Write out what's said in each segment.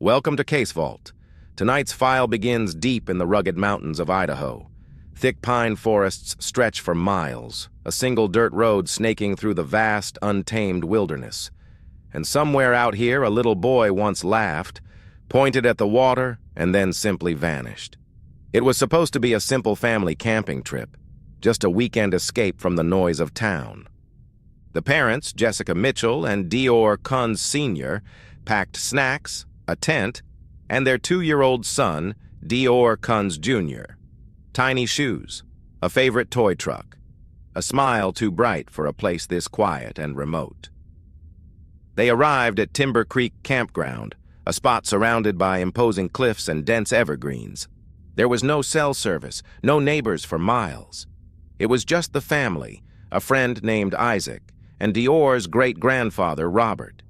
Welcome to Case Vault. Tonight's file begins deep in the rugged mountains of Idaho. Thick pine forests stretch for miles, a single dirt road snaking through the vast, untamed wilderness. And somewhere out here, a little boy once laughed, pointed at the water, and then simply vanished. It was supposed to be a simple family camping trip, just a weekend escape from the noise of town. The parents, Jessica Mitchell and DeOrr Kunz Jr., packed snacks, a tent, and their 2-year-old son, DeOrr Kunz Jr. Tiny shoes, a favorite toy truck, a smile too bright for a place this quiet and remote. They arrived at Timber Creek Campground, a spot surrounded by imposing cliffs and dense evergreens. There was no cell service, no neighbors for miles. It was just the family, a friend named Isaac, and DeOrr's great-grandfather, Robert.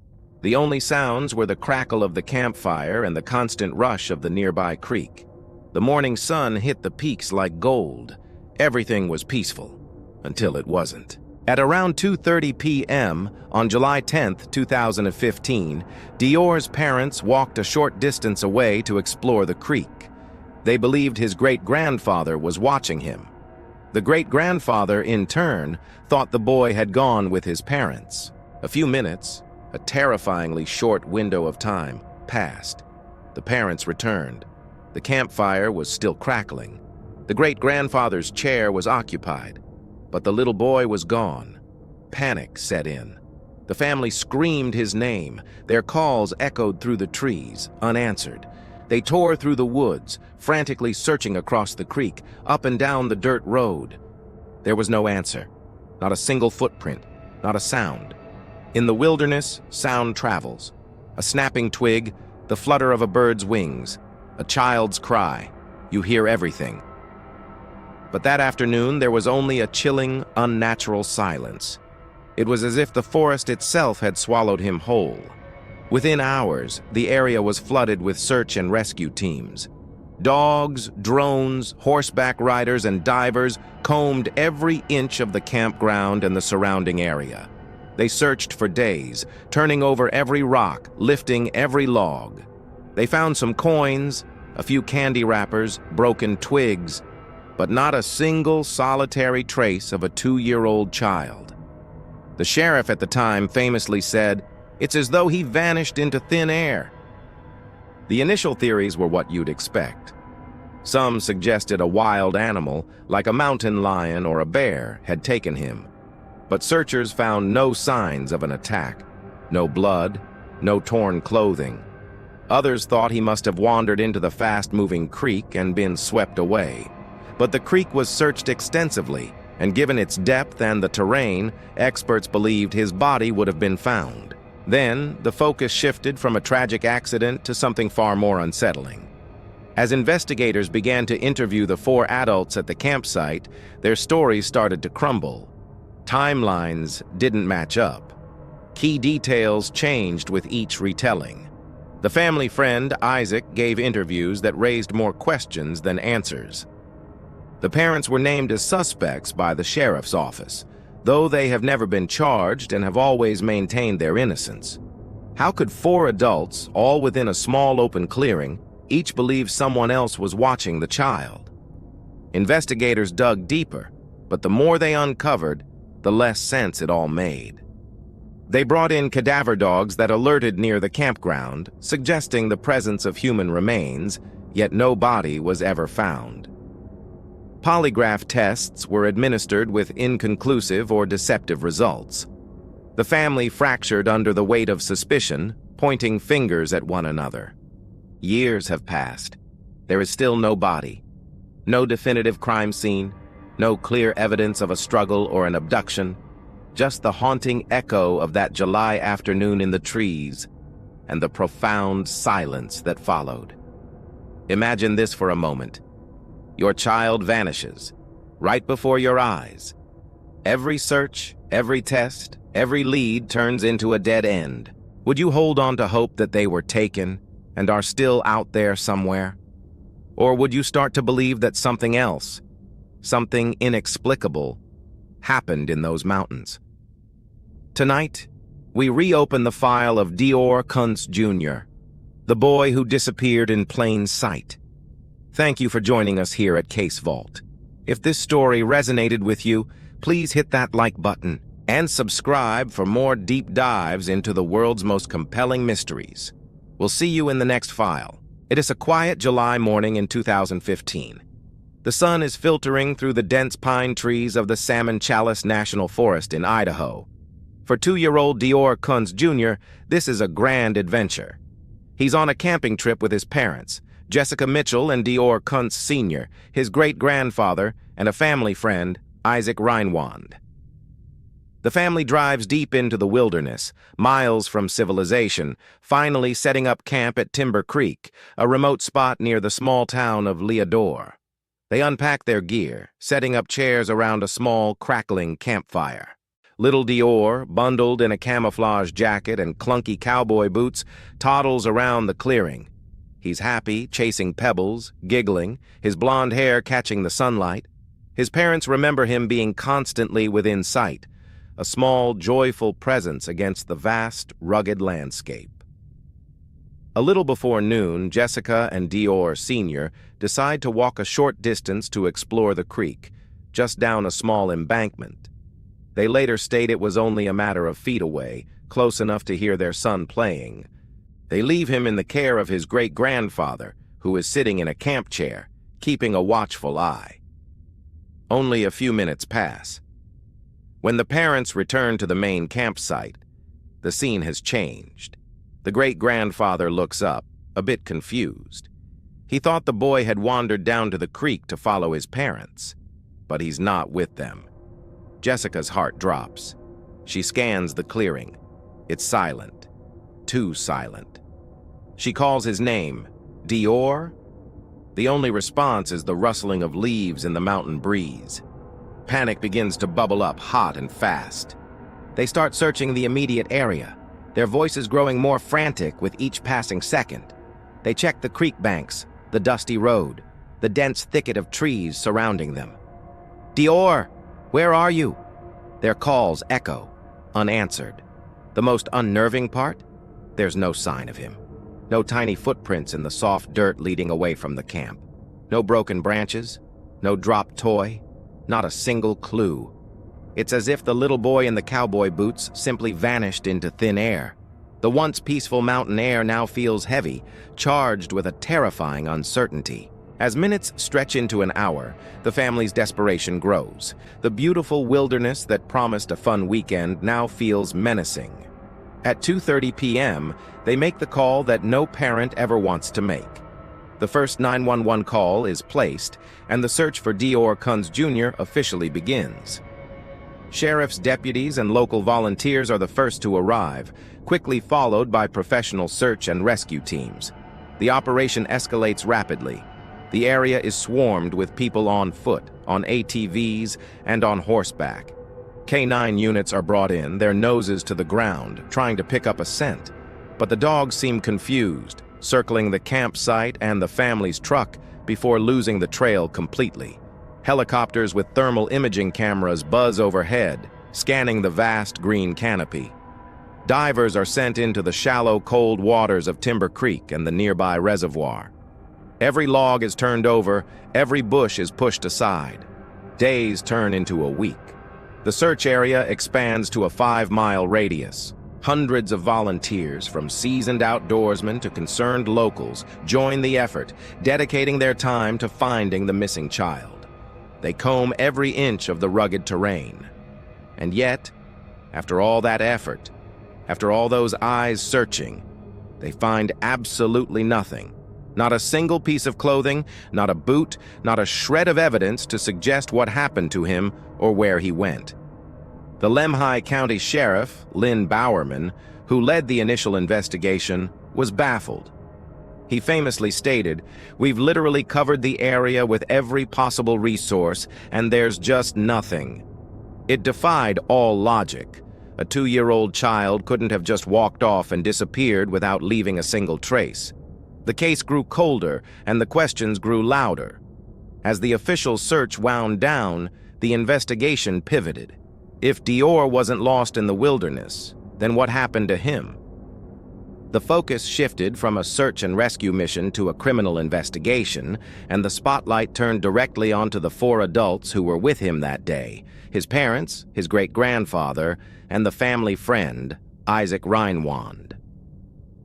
The only sounds were the crackle of the campfire and the constant rush of the nearby creek. The morning sun hit the peaks like gold. Everything was peaceful, until it wasn't. At around 2:30 p.m. on July 10, 2015, DeOrr's parents walked a short distance away to explore the creek. They believed his great-grandfather was watching him. The great-grandfather, in turn, thought the boy had gone with his parents. A few minutes, a terrifyingly short window of time, passed. The parents returned. The campfire was still crackling. The great-grandfather's chair was occupied, but the little boy was gone. Panic set in. The family screamed his name. Their calls echoed through the trees, unanswered. They tore through the woods, frantically searching across the creek, up and down the dirt road. There was no answer. Not a single footprint, not a sound. In the wilderness, sound travels. A snapping twig, the flutter of a bird's wings, a child's cry. You hear everything. But that afternoon, there was only a chilling, unnatural silence. It was as if the forest itself had swallowed him whole. Within hours, the area was flooded with search and rescue teams. Dogs, drones, horseback riders, and divers combed every inch of the campground and the surrounding area. They searched for days, turning over every rock, lifting every log. They found some coins, a few candy wrappers, broken twigs, but not a single solitary trace of a 2-year-old child. The sheriff at the time famously said, "It's as though he vanished into thin air." The initial theories were what you'd expect. Some suggested a wild animal, like a mountain lion or a bear, had taken him. But searchers found no signs of an attack. No blood, no torn clothing. Others thought he must have wandered into the fast-moving creek and been swept away. But the creek was searched extensively, and given its depth and the terrain, experts believed his body would have been found. Then, the focus shifted from a tragic accident to something far more unsettling. As investigators began to interview the 4 adults at the campsite, their stories started to crumble. Timelines didn't match up. Key details changed with each retelling. The family friend, Isaac, gave interviews that raised more questions than answers. The parents were named as suspects by the sheriff's office, though they have never been charged and have always maintained their innocence. How could 4 adults, all within a small open clearing, each believe someone else was watching the child? Investigators dug deeper, but the more they uncovered, the less sense it all made. They brought in cadaver dogs that alerted near the campground, suggesting the presence of human remains, yet no body was ever found. Polygraph tests were administered with inconclusive or deceptive results. The family fractured under the weight of suspicion, pointing fingers at one another. Years have passed. There is still no body, no definitive crime scene, no clear evidence of a struggle or an abduction, just the haunting echo of that July afternoon in the trees and the profound silence that followed. Imagine this for a moment. Your child vanishes, right before your eyes. Every search, every test, every lead turns into a dead end. Would you hold on to hope that they were taken and are still out there somewhere? Or would you start to believe that something else, something inexplicable, happened in those mountains? Tonight, we reopen the file of DeOrr Kunz Jr., the boy who disappeared in plain sight. Thank you for joining us here at Case Vault. If this story resonated with you, please hit that like button and subscribe for more deep dives into the world's most compelling mysteries. We'll see you in the next file. It is a quiet July morning in 2015. The sun is filtering through the dense pine trees of the Salmon Chalice National Forest in Idaho. For 2-year-old DeOrr Kunz Jr., this is a grand adventure. He's on a camping trip with his parents, Jessica Mitchell and DeOrr Kunz Sr., his great-grandfather, and a family friend, Isaac Reinwand. The family drives deep into the wilderness, miles from civilization, finally setting up camp at Timber Creek, a remote spot near the small town of Leadore. They unpack their gear, setting up chairs around a small, crackling campfire. Little DeOrr, bundled in a camouflage jacket and clunky cowboy boots, toddles around the clearing. He's happy, chasing pebbles, giggling, his blonde hair catching the sunlight. His parents remember him being constantly within sight, a small, joyful presence against the vast, rugged landscape. A little before noon, Jessica and DeOrr Sr. decide to walk a short distance to explore the creek, just down a small embankment. They later state it was only a matter of feet away, close enough to hear their son playing. They leave him in the care of his great-grandfather, who is sitting in a camp chair, keeping a watchful eye. Only a few minutes pass. When the parents return to the main campsite, the scene has changed. The great-grandfather looks up, a bit confused. He thought the boy had wandered down to the creek to follow his parents, but he's not with them. Jessica's heart drops. She scans the clearing. It's silent. Too silent. She calls his name, DeOrr. The only response is the rustling of leaves in the mountain breeze. Panic begins to bubble up hot and fast. They start searching the immediate area, their voices growing more frantic with each passing second. They check the creek banks, the dusty road, the dense thicket of trees surrounding them. DeOrr! Where are you? Their calls echo, unanswered. The most unnerving part? There's no sign of him. No tiny footprints in the soft dirt leading away from the camp. No broken branches. No dropped toy. Not a single clue. It's as if the little boy in the cowboy boots simply vanished into thin air. The once peaceful mountain air now feels heavy, charged with a terrifying uncertainty. As minutes stretch into an hour, the family's desperation grows. The beautiful wilderness that promised a fun weekend now feels menacing. At 2:30 p.m., they make the call that no parent ever wants to make. The first 911 call is placed, and the search for DeOrr Kunz Jr. officially begins. Sheriff's deputies and local volunteers are the first to arrive, quickly followed by professional search and rescue teams. The operation escalates rapidly. The area is swarmed with people on foot, on ATVs, and on horseback. K9 units are brought in, their noses to the ground, trying to pick up a scent. But the dogs seem confused, circling the campsite and the family's truck before losing the trail completely. Helicopters with thermal imaging cameras buzz overhead, scanning the vast green canopy. Divers are sent into the shallow, cold waters of Timber Creek and the nearby reservoir. Every log is turned over, every bush is pushed aside. Days turn into a week. The search area expands to a 5-mile radius. Hundreds of volunteers, from seasoned outdoorsmen to concerned locals, join the effort, dedicating their time to finding the missing child. They comb every inch of the rugged terrain. And yet, after all that effort, after all those eyes searching, they find absolutely nothing. Not a single piece of clothing, not a boot, not a shred of evidence to suggest what happened to him or where he went. The Lemhi County Sheriff, Lynn Bowerman, who led the initial investigation, was baffled. He famously stated, "We've literally covered the area with every possible resource, and there's just nothing." It defied all logic. A 2-year-old child couldn't have just walked off and disappeared without leaving a single trace. The case grew colder, and the questions grew louder. As the official search wound down, the investigation pivoted. If DeOrr wasn't lost in the wilderness, then what happened to him? The focus shifted from a search and rescue mission to a criminal investigation, and the spotlight turned directly onto the 4 adults who were with him that day: his parents, his great-grandfather, and the family friend, Isaac Reinwand.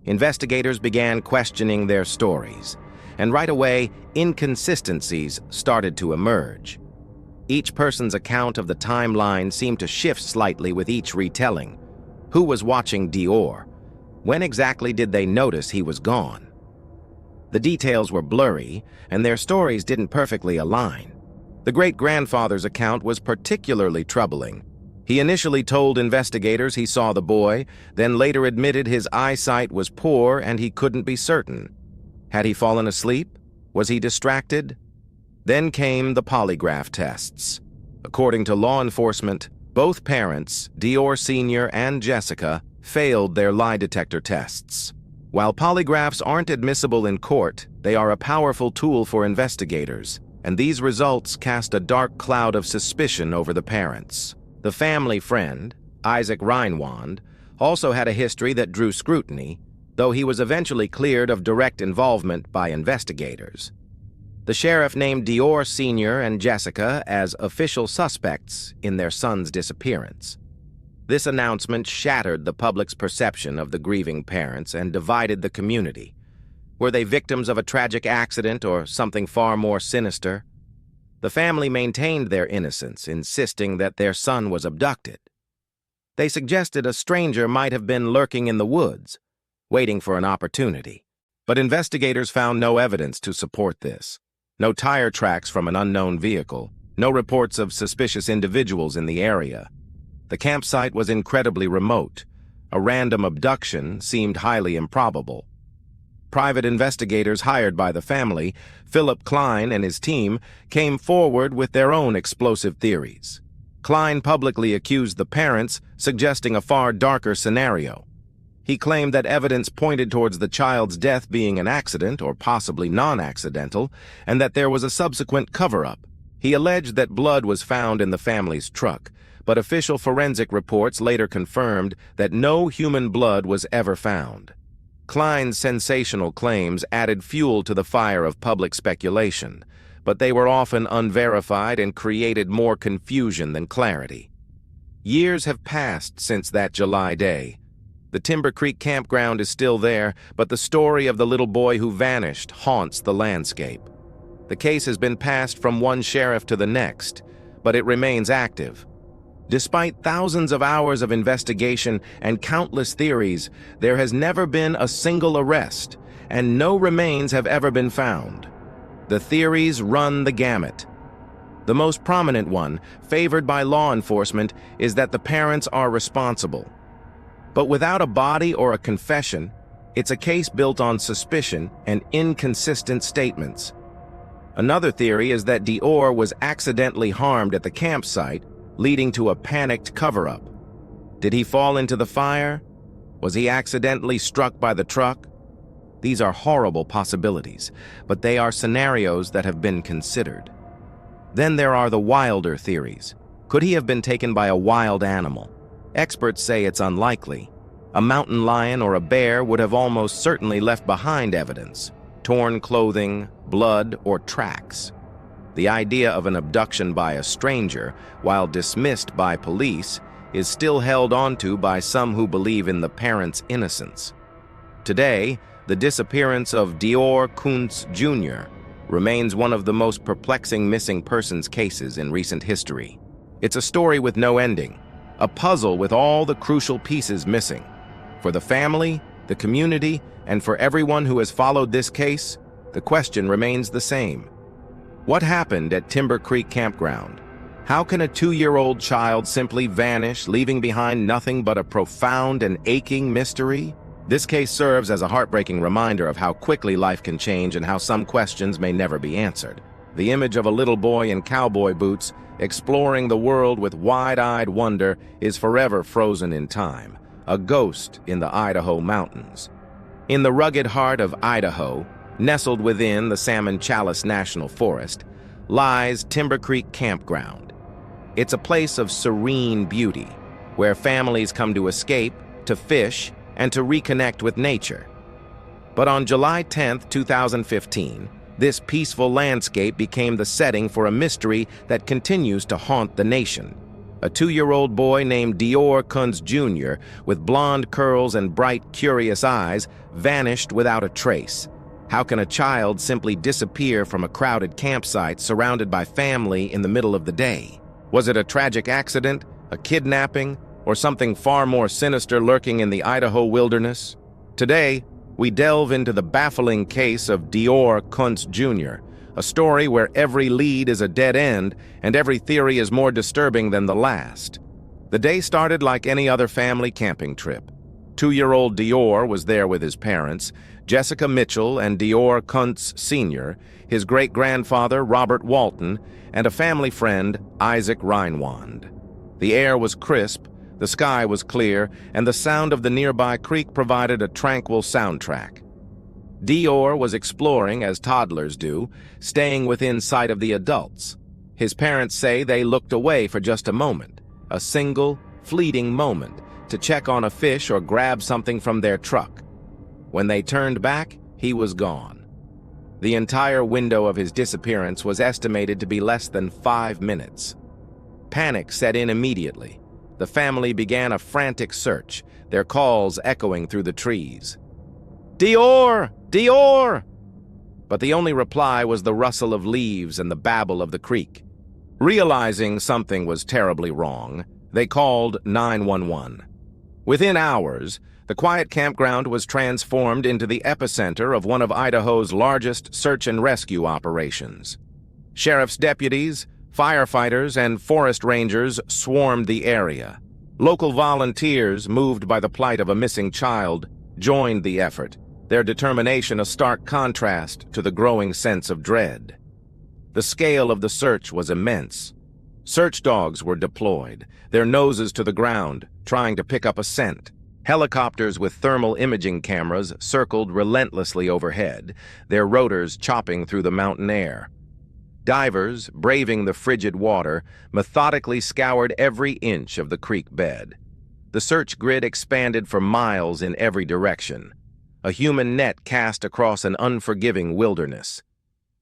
Investigators began questioning their stories, and right away, inconsistencies started to emerge. Each person's account of the timeline seemed to shift slightly with each retelling. Who was watching DeOrr? When exactly did they notice he was gone? The details were blurry, and their stories didn't perfectly align. The great-grandfather's account was particularly troubling. He initially told investigators he saw the boy, then later admitted his eyesight was poor and he couldn't be certain. Had he fallen asleep? Was he distracted? Then came the polygraph tests. According to law enforcement, both parents, DeOrr Sr. and Jessica, failed their lie detector tests. While polygraphs aren't admissible in court, they are a powerful tool for investigators, and these results cast a dark cloud of suspicion over the parents. The family friend, Isaac Reinwand, also had a history that drew scrutiny, though he was eventually cleared of direct involvement by investigators. The sheriff named DeOrr Sr. and Jessica as official suspects in their son's disappearance. This announcement shattered the public's perception of the grieving parents and divided the community. Were they victims of a tragic accident or something far more sinister? The family maintained their innocence, insisting that their son was abducted. They suggested a stranger might have been lurking in the woods, waiting for an opportunity. But investigators found no evidence to support this. No tire tracks from an unknown vehicle, no reports of suspicious individuals in the area. The campsite was incredibly remote. A random abduction seemed highly improbable. Private investigators hired by the family, Philip Klein and his team, came forward with their own explosive theories. Klein publicly accused the parents, suggesting a far darker scenario. He claimed that evidence pointed towards the child's death being an accident or possibly non-accidental, and that there was a subsequent cover-up. He alleged that blood was found in the family's truck, but official forensic reports later confirmed that no human blood was ever found. Klein's sensational claims added fuel to the fire of public speculation, but they were often unverified and created more confusion than clarity. Years have passed since that July day. The Timber Creek Campground is still there, but the story of the little boy who vanished haunts the landscape. The case has been passed from one sheriff to the next, but it remains active. Despite thousands of hours of investigation and countless theories, there has never been a single arrest, and no remains have ever been found. The theories run the gamut. The most prominent one, favored by law enforcement, is that the parents are responsible. But without a body or a confession, it's a case built on suspicion and inconsistent statements. Another theory is that DeOrr was accidentally harmed at the campsite, leading to a panicked cover-up. Did he fall into the fire? Was he accidentally struck by the truck? These are horrible possibilities, but they are scenarios that have been considered. Then there are the wilder theories. Could he have been taken by a wild animal? Experts say it's unlikely. A mountain lion or a bear would have almost certainly left behind evidence: torn clothing, blood, or tracks. The idea of an abduction by a stranger, while dismissed by police, is still held onto by some who believe in the parents' innocence. Today, the disappearance of DeOrr Kunz Jr. remains one of the most perplexing missing persons cases in recent history. It's a story with no ending, a puzzle with all the crucial pieces missing. For the family, the community, and for everyone who has followed this case, the question remains the same. What happened at Timber Creek Campground? How can a 2-year-old child simply vanish, leaving behind nothing but a profound and aching mystery? This case serves as a heartbreaking reminder of how quickly life can change and how some questions may never be answered. The image of a little boy in cowboy boots, exploring the world with wide-eyed wonder, is forever frozen in time, a ghost in the Idaho mountains. In the rugged heart of Idaho, nestled within the Salmon Chalice National Forest, lies Timber Creek Campground. It's a place of serene beauty, where families come to escape, to fish, and to reconnect with nature. But on July 10, 2015, this peaceful landscape became the setting for a mystery that continues to haunt the nation. A 2-year-old boy named DeOrr Kunz Jr., with blonde curls and bright, curious eyes, vanished without a trace. How can a child simply disappear from a crowded campsite surrounded by family in the middle of the day? Was it a tragic accident, a kidnapping, or something far more sinister lurking in the Idaho wilderness? Today, we delve into the baffling case of DeOrr Kunz Jr., a story where every lead is a dead end and every theory is more disturbing than the last. The day started like any other family camping trip. 2-year-old DeOrr was there with his parents, Jessica Mitchell and DeOrr Kunz Sr., his great-grandfather Robert Walton, and a family friend, Isaac Reinwand. The air was crisp, the sky was clear, and the sound of the nearby creek provided a tranquil soundtrack. DeOrr was exploring as toddlers do, staying within sight of the adults. His parents say they looked away for just a moment, a single, fleeting moment, to check on a fish or grab something from their truck. When they turned back, he was gone. The entire window of his disappearance was estimated to be less than 5 minutes. Panic set in immediately. The family began a frantic search, their calls echoing through the trees. "DeOrr! DeOrr!" But the only reply was the rustle of leaves and the babble of the creek. Realizing something was terribly wrong, they called 911. Within hours, the quiet campground was transformed into the epicenter of one of Idaho's largest search and rescue operations. Sheriff's deputies, firefighters, and forest rangers swarmed the area. Local volunteers, moved by the plight of a missing child, joined the effort, their determination a stark contrast to the growing sense of dread. The scale of the search was immense. Search dogs were deployed, their noses to the ground, trying to pick up a scent. Helicopters with thermal imaging cameras circled relentlessly overhead, their rotors chopping through the mountain air. Divers, braving the frigid water, methodically scoured every inch of the creek bed. The search grid expanded for miles in every direction, a human net cast across an unforgiving wilderness.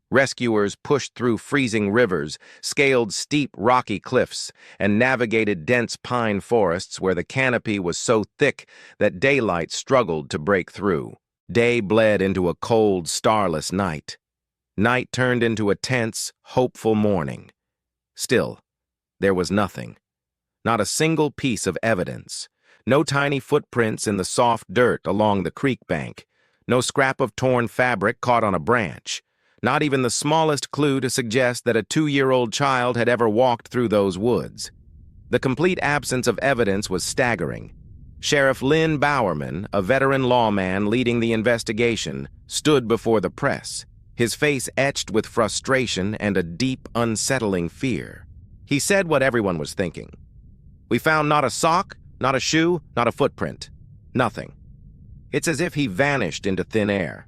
Rescuers pushed through freezing rivers, scaled steep rocky cliffs, and navigated dense pine forests where the canopy was so thick that daylight struggled to break through. Day bled into a cold, starless night. Night turned into a tense, hopeful morning. Still, there was nothing. Not a single piece of evidence. No tiny footprints in the soft dirt along the creek bank. No scrap of torn fabric caught on a branch. Not even the smallest clue to suggest that a 2-year-old child had ever walked through those woods. The complete absence of evidence was staggering. Sheriff Lynn Bowerman, a veteran lawman leading the investigation, stood before the press, his face etched with frustration and a deep, unsettling fear. He said what everyone was thinking. "We found not a sock, not a shoe, not a footprint. Nothing." It's as if he vanished into thin air.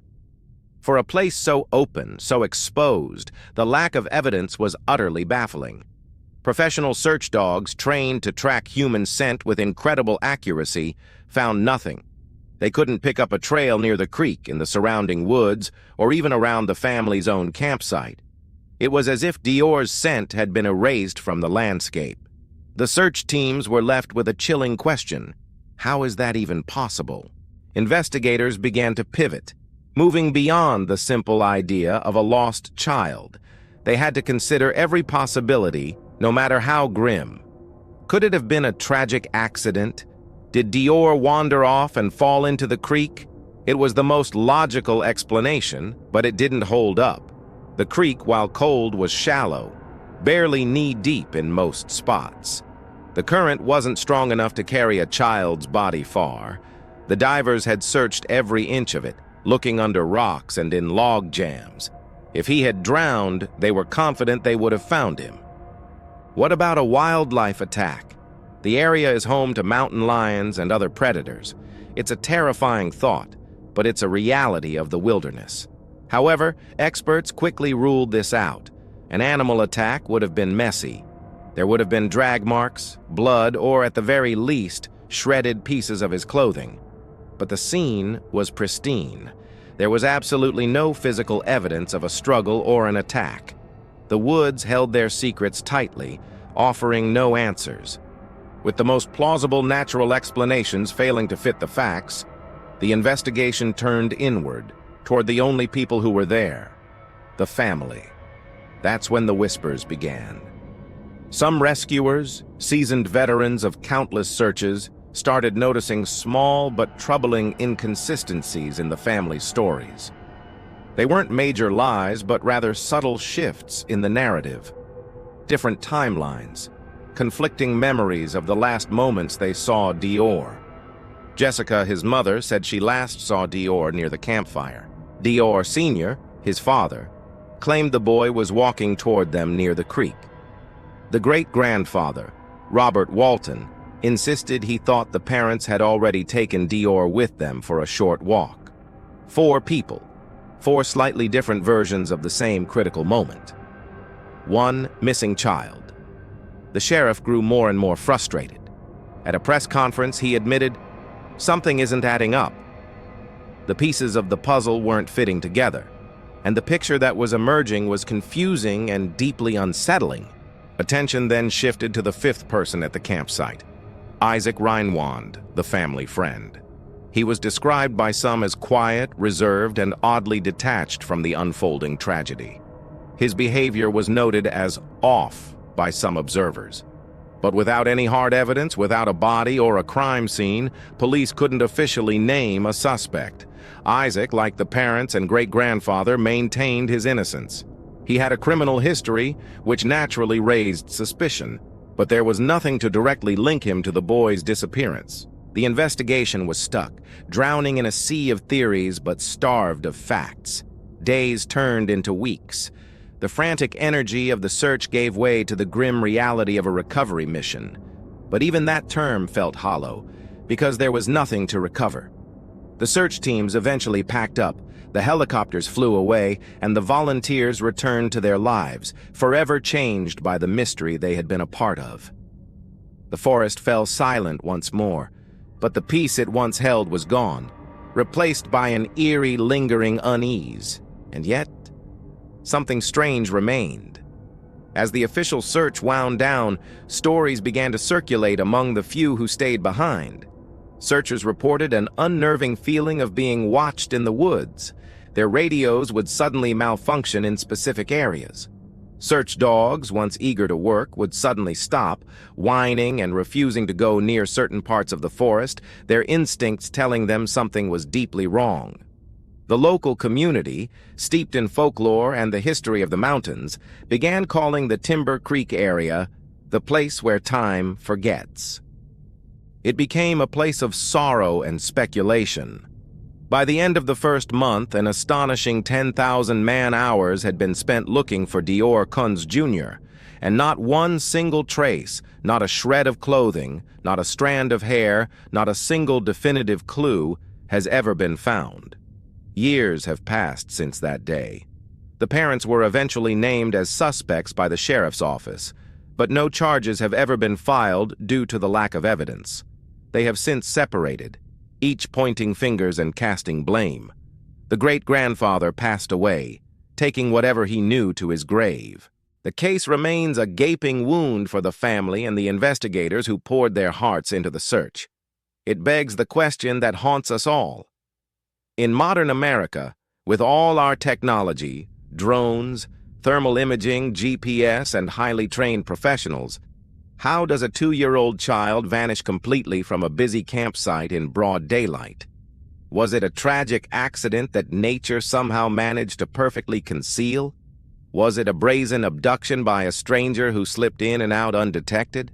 For a place so open, so exposed, the lack of evidence was utterly baffling. Professional search dogs, trained to track human scent with incredible accuracy, found nothing. They couldn't pick up a trail near the creek, in the surrounding woods, or even around the family's own campsite. It was as if DeOrr's scent had been erased from the landscape. The search teams were left with a chilling question. How is that even possible? Investigators began to pivot, moving beyond the simple idea of a lost child. They had to consider every possibility, no matter how grim. Could it have been a tragic accident? Did DeOrr wander off and fall into the creek? It was the most logical explanation, but it didn't hold up. The creek, while cold, was shallow, barely knee-deep in most spots. The current wasn't strong enough to carry a child's body far. The divers had searched every inch of it, looking under rocks and in log jams. If he had drowned, they were confident they would have found him. What about a wildlife attack? The area is home to mountain lions and other predators. It's a terrifying thought, but it's a reality of the wilderness. However, experts quickly ruled this out. An animal attack would have been messy. There would have been drag marks, blood, or at the very least, shredded pieces of his clothing. but the scene was pristine. There was absolutely no physical evidence of a struggle or an attack. The woods held their secrets tightly, offering no answers. With the most plausible natural explanations failing to fit the facts, the investigation turned inward, toward the only people who were there, the family. That's when the whispers began. Some rescuers, seasoned veterans of countless searches, started noticing small but troubling inconsistencies in the family's stories. They weren't major lies, but rather subtle shifts in the narrative. Different timelines, conflicting memories of the last moments they saw DeOrr. Jessica, his mother, said she last saw DeOrr near the campfire. DeOrr Sr., his father, claimed the boy was walking toward them near the creek. The great-grandfather, Robert Walton, insisted he thought the parents had already taken DeOrr with them for a short walk. 4 people, 4 slightly different versions of the same critical moment. 1 missing child. The sheriff grew more and more frustrated. At a press conference, he admitted, "Something isn't adding up." The pieces of the puzzle weren't fitting together, and the picture that was emerging was confusing and deeply unsettling. Attention then shifted to the 5th person at the campsite, Isaac Reinwand, the family friend. He was described by some as quiet, reserved, and oddly detached from the unfolding tragedy. His behavior was noted as off by some observers. But without any hard evidence, without a body or a crime scene, police couldn't officially name a suspect. Isaac, like the parents and great-grandfather, maintained his innocence. He had a criminal history, which naturally raised suspicion, but there was nothing to directly link him to the boy's disappearance. The investigation was stuck, drowning in a sea of theories but starved of facts. Days turned into weeks. The frantic energy of the search gave way to the grim reality of a recovery mission. But even that term felt hollow, because there was nothing to recover. The search teams eventually packed up, the helicopters flew away, and the volunteers returned to their lives, forever changed by the mystery they had been a part of. The forest fell silent once more, but the peace it once held was gone, replaced by an eerie, lingering unease. And yet, something strange remained. As the official search wound down, stories began to circulate among the few who stayed behind. Searchers reported an unnerving feeling of being watched in the woods. Their radios would suddenly malfunction in specific areas. Search dogs, once eager to work, would suddenly stop, whining and refusing to go near certain parts of the forest, their instincts telling them something was deeply wrong. The local community, steeped in folklore and the history of the mountains, began calling the Timber Creek area the place where time forgets. It became a place of sorrow and speculation. By the end of the first month, an astonishing 10,000 man-hours had been spent looking for DeOrr Kunz Jr., and not one single trace, not a shred of clothing, not a strand of hair, not a single definitive clue has ever been found. Years have passed since that day. The parents were eventually named as suspects by the sheriff's office, but no charges have ever been filed due to the lack of evidence. They have since separated, each pointing fingers and casting blame. The great-grandfather passed away, taking whatever he knew to his grave. The case remains a gaping wound for the family and the investigators who poured their hearts into the search. It begs the question that haunts us all. In modern America, with all our technology, drones, thermal imaging, GPS, and highly trained professionals, how does a 2-year-old child vanish completely from a busy campsite in broad daylight? Was it a tragic accident that nature somehow managed to perfectly conceal? Was it a brazen abduction by a stranger who slipped in and out undetected?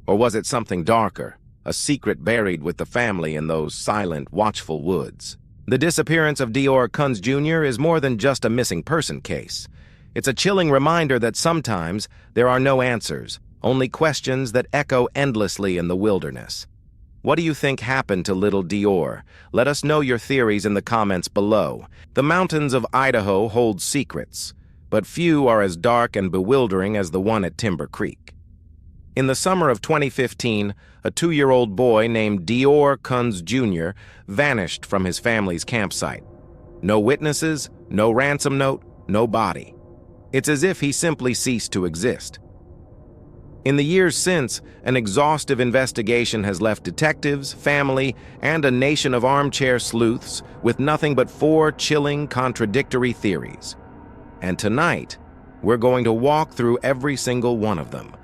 Or was it something darker, a secret buried with the family in those silent, watchful woods? The disappearance of DeOrr Kunz Jr. is more than just a missing person case. It's a chilling reminder that sometimes there are no answers, only questions that echo endlessly in the wilderness. What do you think happened to little DeOrr? Let us know your theories in the comments below. The mountains of Idaho hold secrets, but few are as dark and bewildering as the one at Timber Creek. In the summer of 2015, a 2-year-old boy named DeOrr Kunz Jr. vanished from his family's campsite. No witnesses, no ransom note, no body. It's as if he simply ceased to exist. In the years since, an exhaustive investigation has left detectives, family, and a nation of armchair sleuths with nothing but 4 chilling, contradictory theories. And tonight, we're going to walk through every single one of them.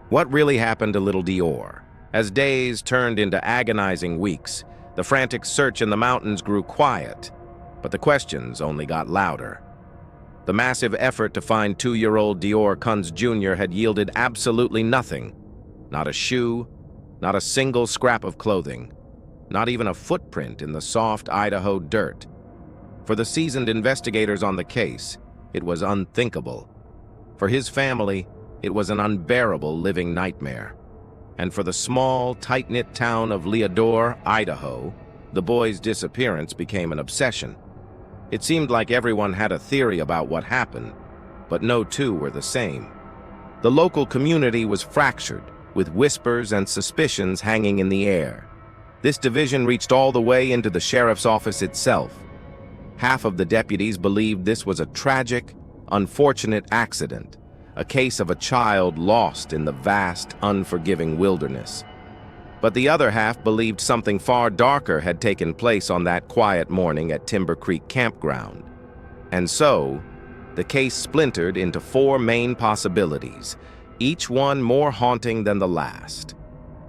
What really happened to little DeOrr? As days turned into agonizing weeks, the frantic search in the mountains grew quiet, but the questions only got louder. The massive effort to find 2-year-old DeOrr Kunz Jr. had yielded absolutely nothing. Not a shoe, not a single scrap of clothing, not even a footprint in the soft Idaho dirt. For the seasoned investigators on the case, it was unthinkable. For his family, it was an unbearable living nightmare. And for the small, tight-knit town of Leadore, Idaho, the boy's disappearance became an obsession. It seemed like everyone had a theory about what happened, but no two were the same. The local community was fractured, with whispers and suspicions hanging in the air. This division reached all the way into the sheriff's office itself. Half of the deputies believed this was a tragic, unfortunate accident, a case of a child lost in the vast, unforgiving wilderness. But the other half believed something far darker had taken place on that quiet morning at Timber Creek Campground. And so, the case splintered into 4 main possibilities, each one more haunting than the last.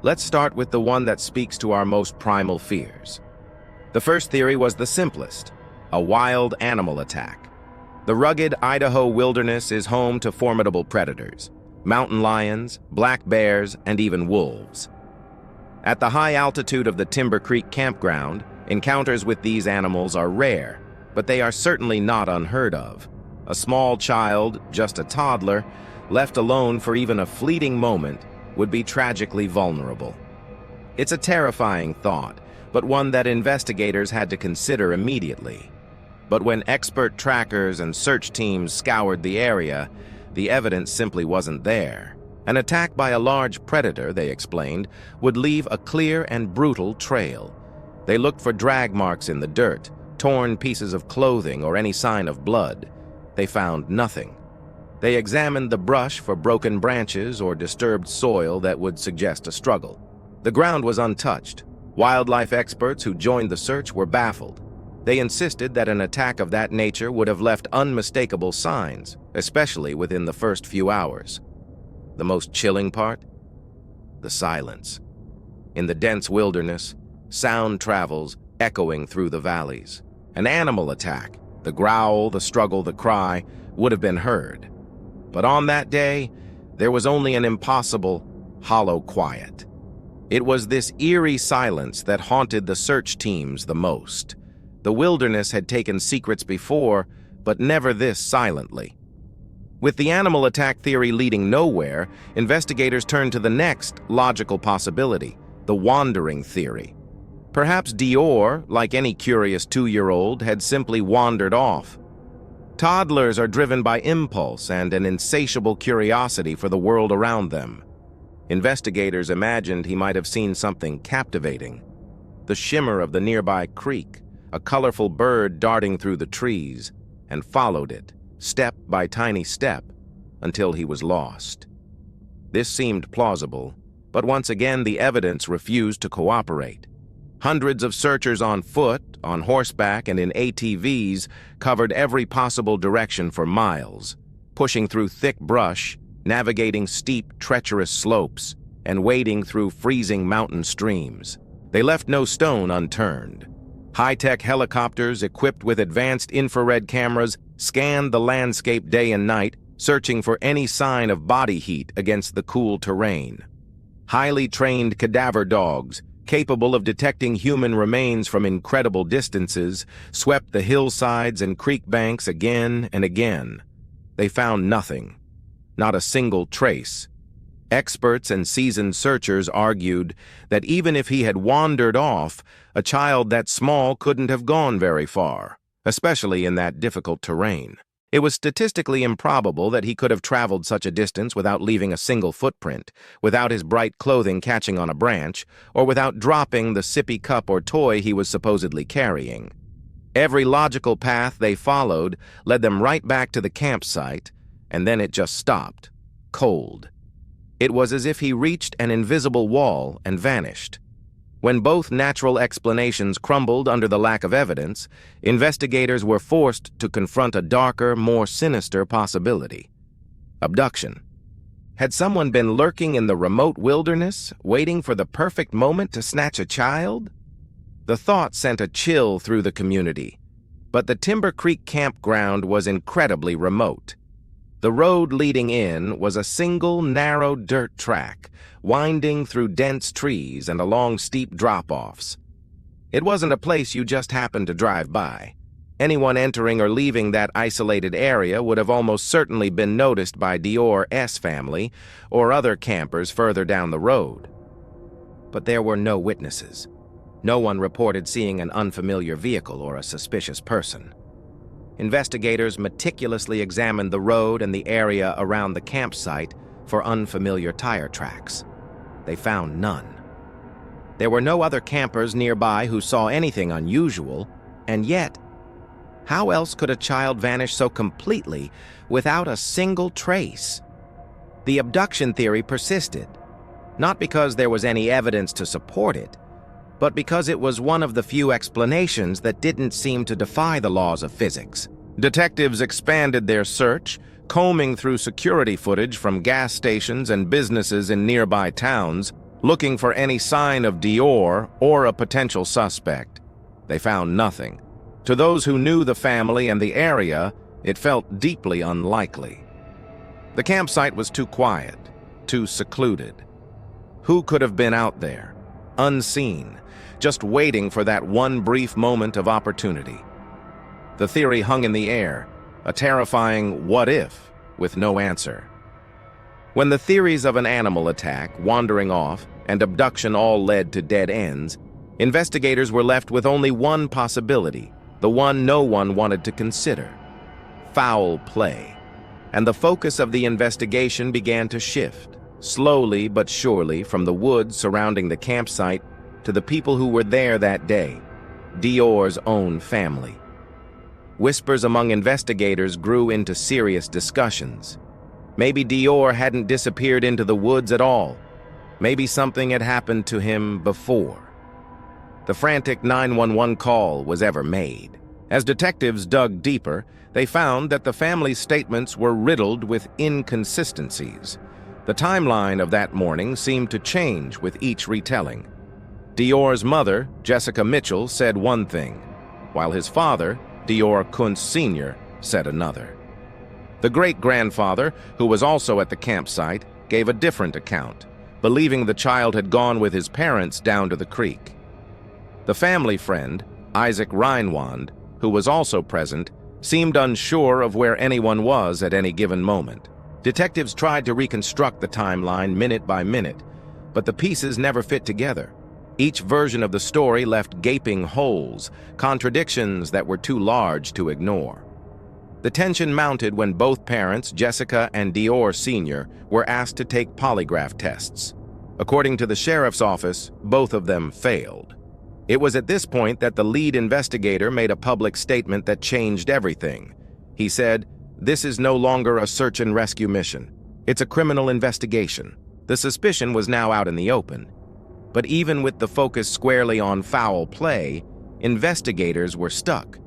Let's start with the one that speaks to our most primal fears. The first theory was the simplest: a wild animal attack. The rugged Idaho wilderness is home to formidable predators: mountain lions, black bears, and even wolves. At the high altitude of the Timber Creek Campground, encounters with these animals are rare, but they are certainly not unheard of. A small child, just a toddler, left alone for even a fleeting moment, would be tragically vulnerable. It's a terrifying thought, but one that investigators had to consider immediately. But when expert trackers and search teams scoured the area, the evidence simply wasn't there. An attack by a large predator, they explained, would leave a clear and brutal trail. They looked for drag marks in the dirt, torn pieces of clothing, or any sign of blood. They found nothing. They examined the brush for broken branches or disturbed soil that would suggest a struggle. The ground was untouched. Wildlife experts who joined the search were baffled. They insisted that an attack of that nature would have left unmistakable signs, especially within the first few hours. The most chilling part? The silence. In the dense wilderness, sound travels, echoing through the valleys. An animal attack, the growl, the struggle, the cry, would have been heard. But on that day, there was only an impossible, hollow quiet. It was this eerie silence that haunted the search teams the most. The wilderness had taken secrets before, but never this silently. With the animal attack theory leading nowhere, investigators turned to the next logical possibility, the wandering theory. Perhaps DeOrr, like any curious 2-year-old, had simply wandered off. Toddlers are driven by impulse and an insatiable curiosity for the world around them. Investigators imagined he might have seen something captivating: the shimmer of the nearby creek, a colorful bird darting through the trees, and followed it, step by tiny step, until he was lost. This seemed plausible, but once again the evidence refused to cooperate. Hundreds of searchers on foot, on horseback, and in ATVs covered every possible direction for miles, pushing through thick brush, navigating steep, treacherous slopes, and wading through freezing mountain streams. They left no stone unturned. High-tech helicopters equipped with advanced infrared cameras scanned the landscape day and night, searching for any sign of body heat against the cool terrain. Highly trained cadaver dogs, capable of detecting human remains from incredible distances, swept the hillsides and creek banks again and again. They found nothing, not a single trace. Experts and seasoned searchers argued that even if he had wandered off, a child that small couldn't have gone very far, especially in that difficult terrain. It was statistically improbable that he could have traveled such a distance without leaving a single footprint, without his bright clothing catching on a branch, or without dropping the sippy cup or toy he was supposedly carrying. Every logical path they followed led them right back to the campsite, and then it just stopped, cold. It was as if he reached an invisible wall and vanished. When both natural explanations crumbled under the lack of evidence, investigators were forced to confront a darker, more sinister possibility. Abduction. Had someone been lurking in the remote wilderness, waiting for the perfect moment to snatch a child? The thought sent a chill through the community, but the Timber Creek Campground was incredibly remote. The road leading in was a single, narrow dirt track, winding through dense trees and along steep drop-offs. It wasn't a place you just happened to drive by. Anyone entering or leaving that isolated area would have almost certainly been noticed by DeOrr's family or other campers further down the road. But there were no witnesses. No one reported seeing an unfamiliar vehicle or a suspicious person. Investigators meticulously examined the road and the area around the campsite for unfamiliar tire tracks. They found none. There were no other campers nearby who saw anything unusual, and yet, how else could a child vanish so completely without a single trace? The abduction theory persisted, not because there was any evidence to support it, but because it was one of the few explanations that didn't seem to defy the laws of physics. Detectives expanded their search, combing through security footage from gas stations and businesses in nearby towns, looking for any sign of DeOrr or a potential suspect. They found nothing. To those who knew the family and the area, it felt deeply unlikely. The campsite was too quiet, too secluded. Who could have been out there, unseen, just waiting for that one brief moment of opportunity? The theory hung in the air, a terrifying what if, with no answer. When the theories of an animal attack, wandering off, and abduction all led to dead ends, investigators were left with only one possibility, the one no one wanted to consider: foul play. And the focus of the investigation began to shift, slowly but surely, from the woods surrounding the campsite to the people who were there that day, DeOrr's own family. Whispers among investigators grew into serious discussions. Maybe DeOrr hadn't disappeared into the woods at all. Maybe something had happened to him before. The frantic 911 call was ever made. As detectives dug deeper, they found that the family's statements were riddled with inconsistencies. The timeline of that morning seemed to change with each retelling. DeOrr's mother, Jessica Mitchell, said one thing, while his father, DeOrr Kunz Sr., said another. The great-grandfather, who was also at the campsite, gave a different account, believing the child had gone with his parents down to the creek. The family friend, Isaac Reinwand, who was also present, seemed unsure of where anyone was at any given moment. Detectives tried to reconstruct the timeline minute by minute, but the pieces never fit together. Each version of the story left gaping holes, contradictions that were too large to ignore. The tension mounted when both parents, Jessica and DeOrr Sr., were asked to take polygraph tests. According to the sheriff's office, both of them failed. It was at this point that the lead investigator made a public statement that changed everything. He said, "This is no longer a search and rescue mission. It's a criminal investigation." The suspicion was now out in the open. But even with the focus squarely on foul play, investigators were stuck.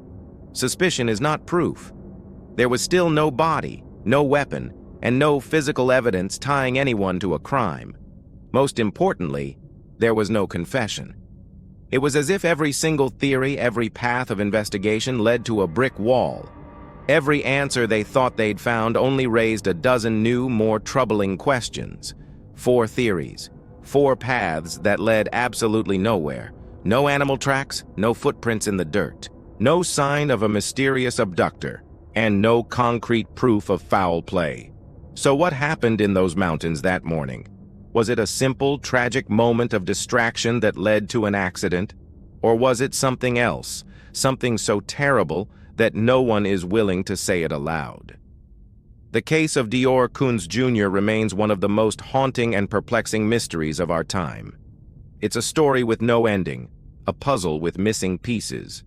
Suspicion is not proof. There was still no body, no weapon, and no physical evidence tying anyone to a crime. Most importantly, there was no confession. It was as if every single theory, every path of investigation led to a brick wall. Every answer they thought they'd found only raised a dozen new, more troubling questions. 4 theories. 4 paths that led absolutely nowhere. No animal tracks, no footprints in the dirt, no sign of a mysterious abductor, and no concrete proof of foul play. So what happened in those mountains that morning? Was it a simple, tragic moment of distraction that led to an accident? Or was it something else, something so terrible that no one is willing to say it aloud. The case of DeOrr Kunz Jr. remains one of the most haunting and perplexing mysteries of our time. It's a story with no ending, a puzzle with missing pieces.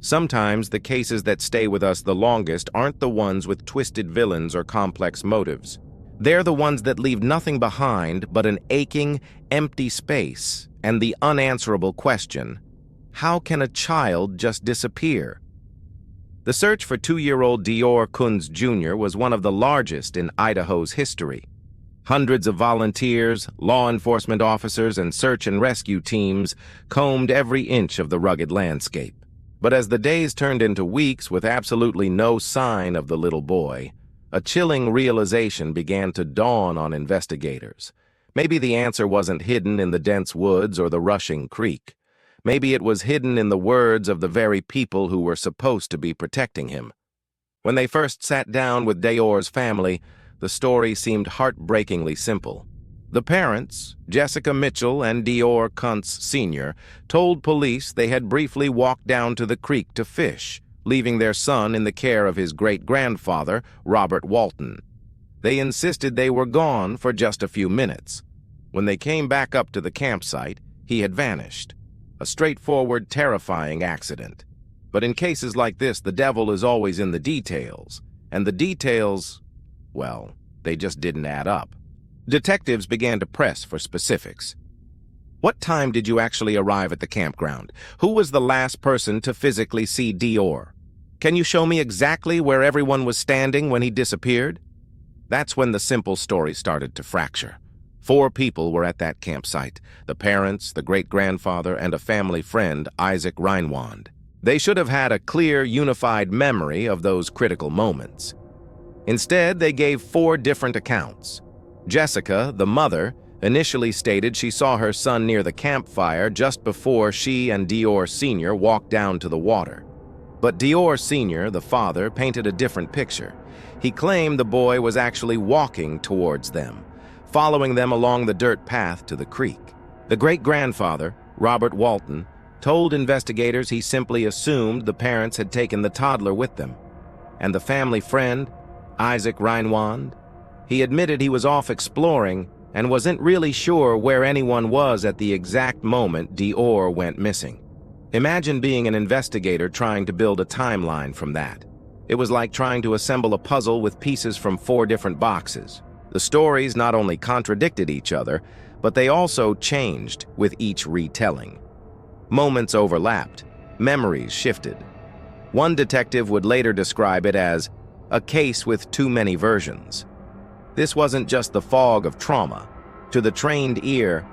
Sometimes the cases that stay with us the longest aren't the ones with twisted villains or complex motives. They're the ones that leave nothing behind but an aching, empty space and the unanswerable question, how can a child just disappear? The search for 2-year-old DeOrr Kunz Jr. was one of the largest in Idaho's history. Hundreds of volunteers, law enforcement officers, and search and rescue teams combed every inch of the rugged landscape. But as the days turned into weeks with absolutely no sign of the little boy, a chilling realization began to dawn on investigators. Maybe the answer wasn't hidden in the dense woods or the rushing creek. Maybe it was hidden in the words of the very people who were supposed to be protecting him. When they first sat down with DeOrr's family, the story seemed heartbreakingly simple. The parents, Jessica Mitchell and DeOrr Kunz Sr., told police they had briefly walked down to the creek to fish, leaving their son in the care of his great-grandfather, Robert Walton. They insisted they were gone for just a few minutes. When they came back up to the campsite, he had vanished. A straightforward, terrifying accident. But in cases like this, the devil is always in the details. And the details, well, they just didn't add up. Detectives began to press for specifics. What time did you actually arrive at the campground? Who was the last person to physically see DeOrr? Can you show me exactly where everyone was standing when he disappeared? That's when the simple story started to fracture. 4 people were at that campsite: the parents, the great-grandfather, and a family friend, Isaac Reinwand. They should have had a clear, unified memory of those critical moments. Instead, they gave 4 different accounts. Jessica, the mother, initially stated she saw her son near the campfire just before she and DeOrr Sr. walked down to the water. But DeOrr Sr., the father, painted a different picture. He claimed the boy was actually walking towards them, following them along the dirt path to the creek. The great-grandfather, Robert Walton, told investigators he simply assumed the parents had taken the toddler with them. And the family friend, Isaac Reinwand, he admitted he was off exploring and wasn't really sure where anyone was at the exact moment DeOrr went missing. Imagine being an investigator trying to build a timeline from that. It was like trying to assemble a puzzle with pieces from 4 different boxes. The stories not only contradicted each other, but they also changed with each retelling. Moments overlapped, memories shifted. One detective would later describe it as a case with too many versions. This wasn't just the fog of trauma. To the trained ear,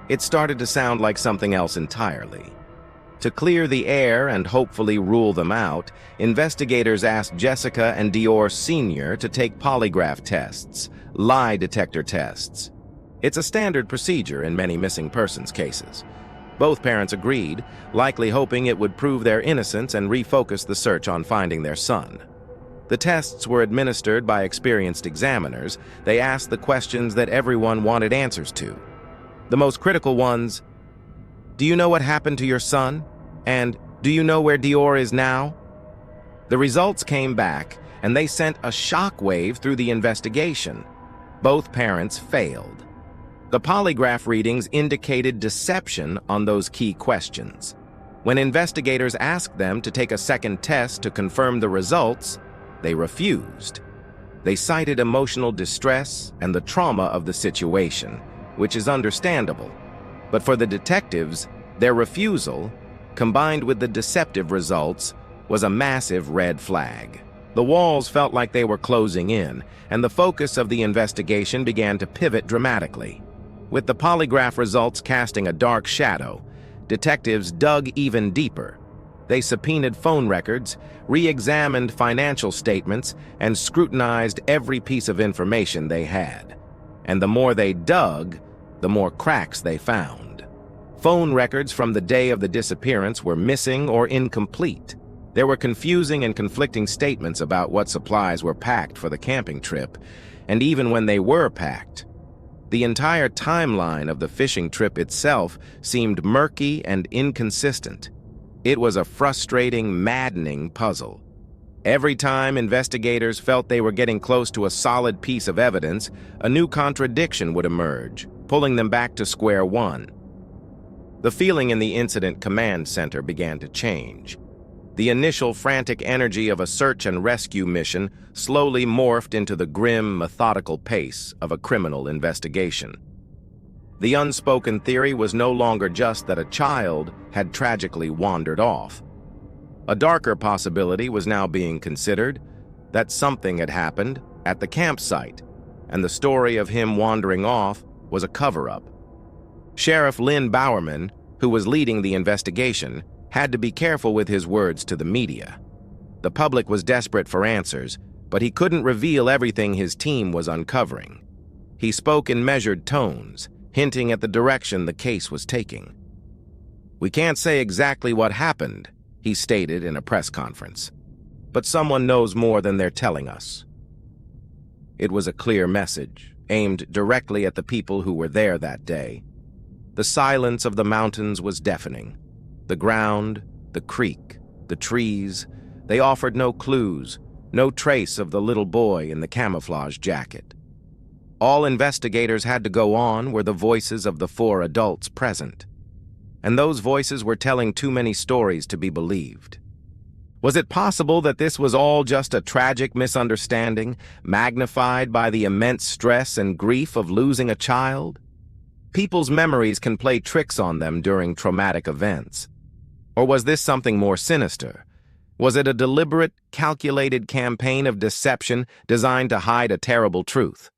it started to sound like something else entirely. To clear the air and hopefully rule them out, investigators asked Jessica and DeOrr Sr. to take polygraph tests, lie detector tests. It's a standard procedure in many missing persons cases. Both parents agreed, likely hoping it would prove their innocence and refocus the search on finding their son. The tests were administered by experienced examiners. They asked the questions that everyone wanted answers to. The most critical ones: do you know what happened to your son? And do you know where DeOrr is now? The results came back, and they sent a shockwave through the investigation. Both parents failed. The polygraph readings indicated deception on those key questions. When investigators asked them to take a second test to confirm the results, they refused. They cited emotional distress and the trauma of the situation, which is understandable. But for the detectives, their refusal, combined with the deceptive results, was a massive red flag. The walls felt like they were closing in, and the focus of the investigation began to pivot dramatically. With the polygraph results casting a dark shadow, detectives dug even deeper. They subpoenaed phone records, re-examined financial statements, and scrutinized every piece of information they had. And the more they dug, the more cracks they found. Phone records from the day of the disappearance were missing or incomplete. There were confusing and conflicting statements about what supplies were packed for the camping trip, and even when they were packed. The entire timeline of the fishing trip itself seemed murky and inconsistent. It was a frustrating, maddening puzzle. Every time investigators felt they were getting close to a solid piece of evidence, a new contradiction would emerge, pulling them back to square one. The feeling in the incident command center began to change. The initial frantic energy of a search and rescue mission slowly morphed into the grim, methodical pace of a criminal investigation. The unspoken theory was no longer just that a child had tragically wandered off. A darker possibility was now being considered, that something had happened at the campsite, and the story of him wandering off was a cover-up. Sheriff Lynn Bowerman, who was leading the investigation, had to be careful with his words to the media. The public was desperate for answers, but he couldn't reveal everything his team was uncovering. He spoke in measured tones, hinting at the direction the case was taking. "We can't say exactly what happened," he stated in a press conference, "but someone knows more than they're telling us." It was a clear message, aimed directly at the people who were there that day. The silence of the mountains was deafening. The ground, the creek, the trees, they offered no clues, no trace of the little boy in the camouflage jacket. All investigators had to go on were the voices of the 4 adults present. And those voices were telling too many stories to be believed. Was it possible that this was all just a tragic misunderstanding, magnified by the immense stress and grief of losing a child? People's memories can play tricks on them during traumatic events. Or was this something more sinister? Was it a deliberate, calculated campaign of deception designed to hide a terrible truth?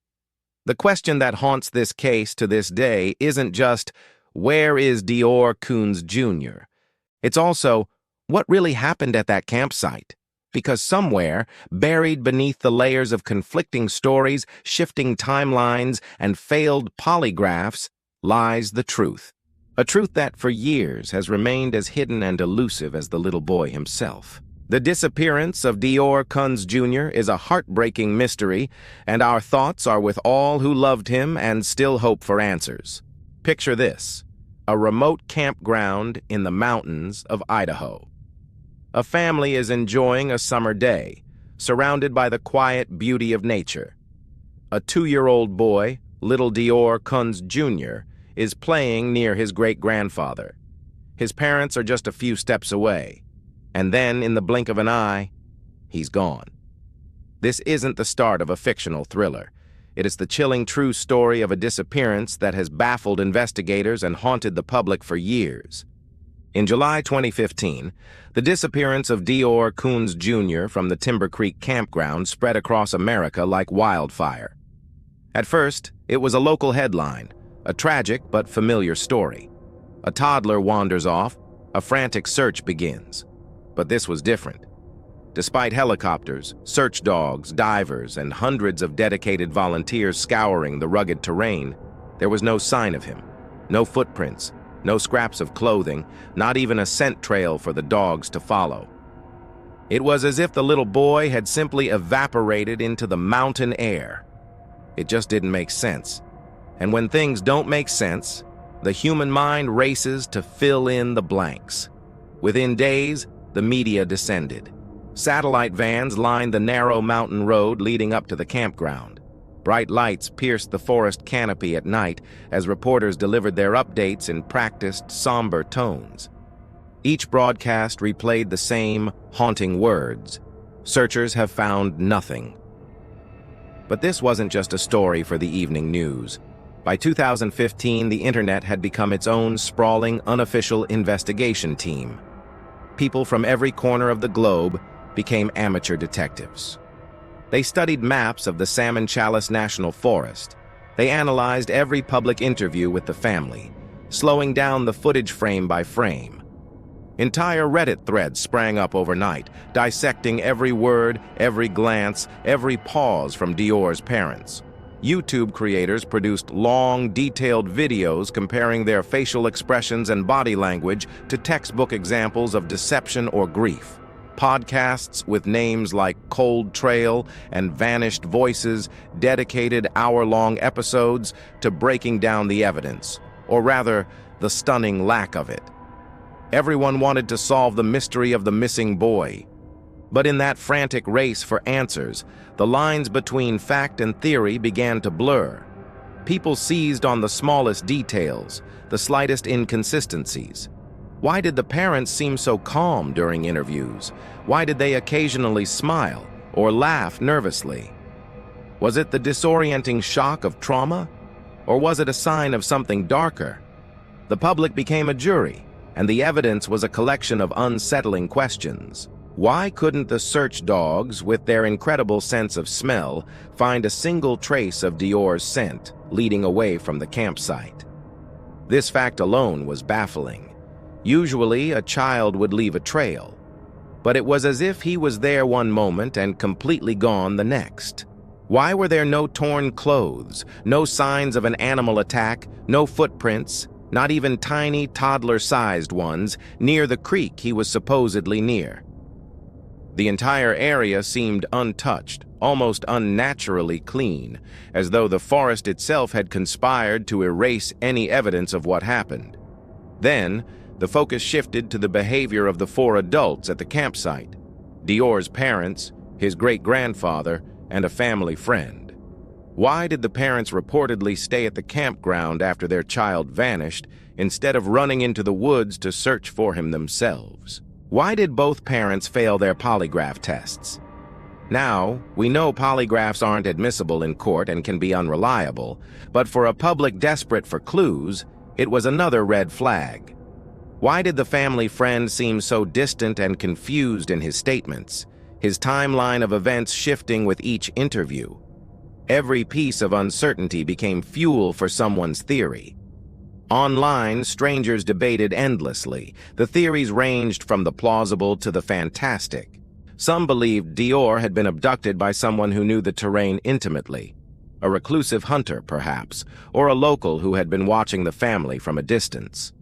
The question that haunts this case to this day isn't just, where is DeOrr Kunz Jr.? It's also, what really happened at that campsite? Because somewhere, buried beneath the layers of conflicting stories, shifting timelines, and failed polygraphs, lies the truth. A truth that for years has remained as hidden and elusive as the little boy himself. The disappearance of DeOrr Kunz Jr. is a heartbreaking mystery, and our thoughts are with all who loved him and still hope for answers. Picture this: a remote campground in the mountains of Idaho. A family is enjoying a summer day, surrounded by the quiet beauty of nature. A 2-year-old boy, little DeOrr Kunz Jr., is playing near his great-grandfather. His parents are just a few steps away, and then, in the blink of an eye, he's gone. This isn't the start of a fictional thriller. It is the chilling true story of a disappearance that has baffled investigators and haunted the public for years. In July 2015, the disappearance of DeOrr Kunz Jr. from the Timber Creek Campground spread across America like wildfire. At first, it was a local headline, a tragic but familiar story. A toddler wanders off, a frantic search begins. But this was different. Despite helicopters, search dogs, divers, and hundreds of dedicated volunteers scouring the rugged terrain, there was no sign of him. No footprints, no scraps of clothing, not even a scent trail for the dogs to follow. It was as if the little boy had simply evaporated into the mountain air. It just didn't make sense. And when things don't make sense, the human mind races to fill in the blanks. Within days, the media descended. Satellite vans lined the narrow mountain road leading up to the campground. Bright lights pierced the forest canopy at night as reporters delivered their updates in practiced, somber tones. Each broadcast replayed the same haunting words: "Searchers have found nothing." But this wasn't just a story for the evening news. By 2015, the internet had become its own sprawling, unofficial investigation team. People from every corner of the globe became amateur detectives. They studied maps of the Salmon Chalice National Forest. They analyzed every public interview with the family, slowing down the footage frame by frame. Entire Reddit threads sprang up overnight, dissecting every word, every glance, every pause from DeOrr's parents. YouTube creators produced long, detailed videos comparing their facial expressions and body language to textbook examples of deception or grief. Podcasts with names like Cold Trail and Vanished Voices dedicated hour-long episodes to breaking down the evidence, or rather, the stunning lack of it. Everyone wanted to solve the mystery of the missing boy. But in that frantic race for answers, the lines between fact and theory began to blur. People seized on the smallest details, the slightest inconsistencies. Why did the parents seem so calm during interviews? Why did they occasionally smile or laugh nervously? Was it the disorienting shock of trauma? Or was it a sign of something darker? The public became a jury, and the evidence was a collection of unsettling questions. Why couldn't the search dogs, with their incredible sense of smell, find a single trace of DeOrr's scent leading away from the campsite? This fact alone was baffling. Usually, a child would leave a trail, but it was as if he was there one moment and completely gone the next. Why were there no torn clothes, no signs of an animal attack, no footprints, not even tiny toddler-sized ones, near the creek he was supposedly near? The entire area seemed untouched, almost unnaturally clean, as though the forest itself had conspired to erase any evidence of what happened. Then, the focus shifted to the behavior of the 4 adults at the campsite: DeOrr's parents, his great-grandfather, and a family friend. Why did the parents reportedly stay at the campground after their child vanished, instead of running into the woods to search for him themselves? Why did both parents fail their polygraph tests? Now, we know polygraphs aren't admissible in court and can be unreliable, but for a public desperate for clues, it was another red flag. Why did the family friend seem so distant and confused in his statements, his timeline of events shifting with each interview? Every piece of uncertainty became fuel for someone's theory. Online, strangers debated endlessly. The theories ranged from the plausible to the fantastic. Some believed DeOrr had been abducted by someone who knew the terrain intimately, a reclusive hunter, perhaps, or a local who had been watching the family from a distance.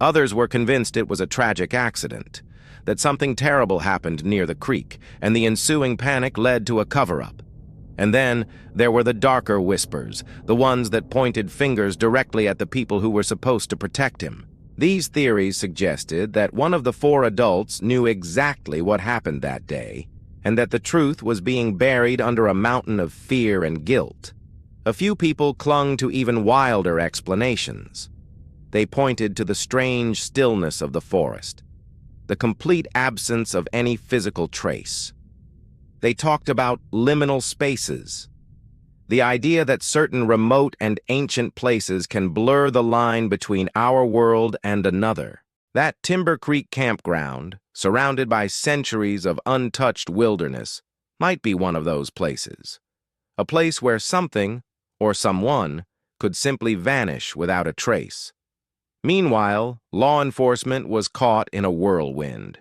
Others were convinced it was a tragic accident, that something terrible happened near the creek, and the ensuing panic led to a cover-up. And then there were the darker whispers, the ones that pointed fingers directly at the people who were supposed to protect him. These theories suggested that one of the 4 adults knew exactly what happened that day, and that the truth was being buried under a mountain of fear and guilt. A few people clung to even wilder explanations. They pointed to the strange stillness of the forest, the complete absence of any physical trace. They talked about liminal spaces, the idea that certain remote and ancient places can blur the line between our world and another. That Timber Creek Campground, surrounded by centuries of untouched wilderness, might be one of those places. A place where something, or someone, could simply vanish without a trace. Meanwhile, law enforcement was caught in a whirlwind.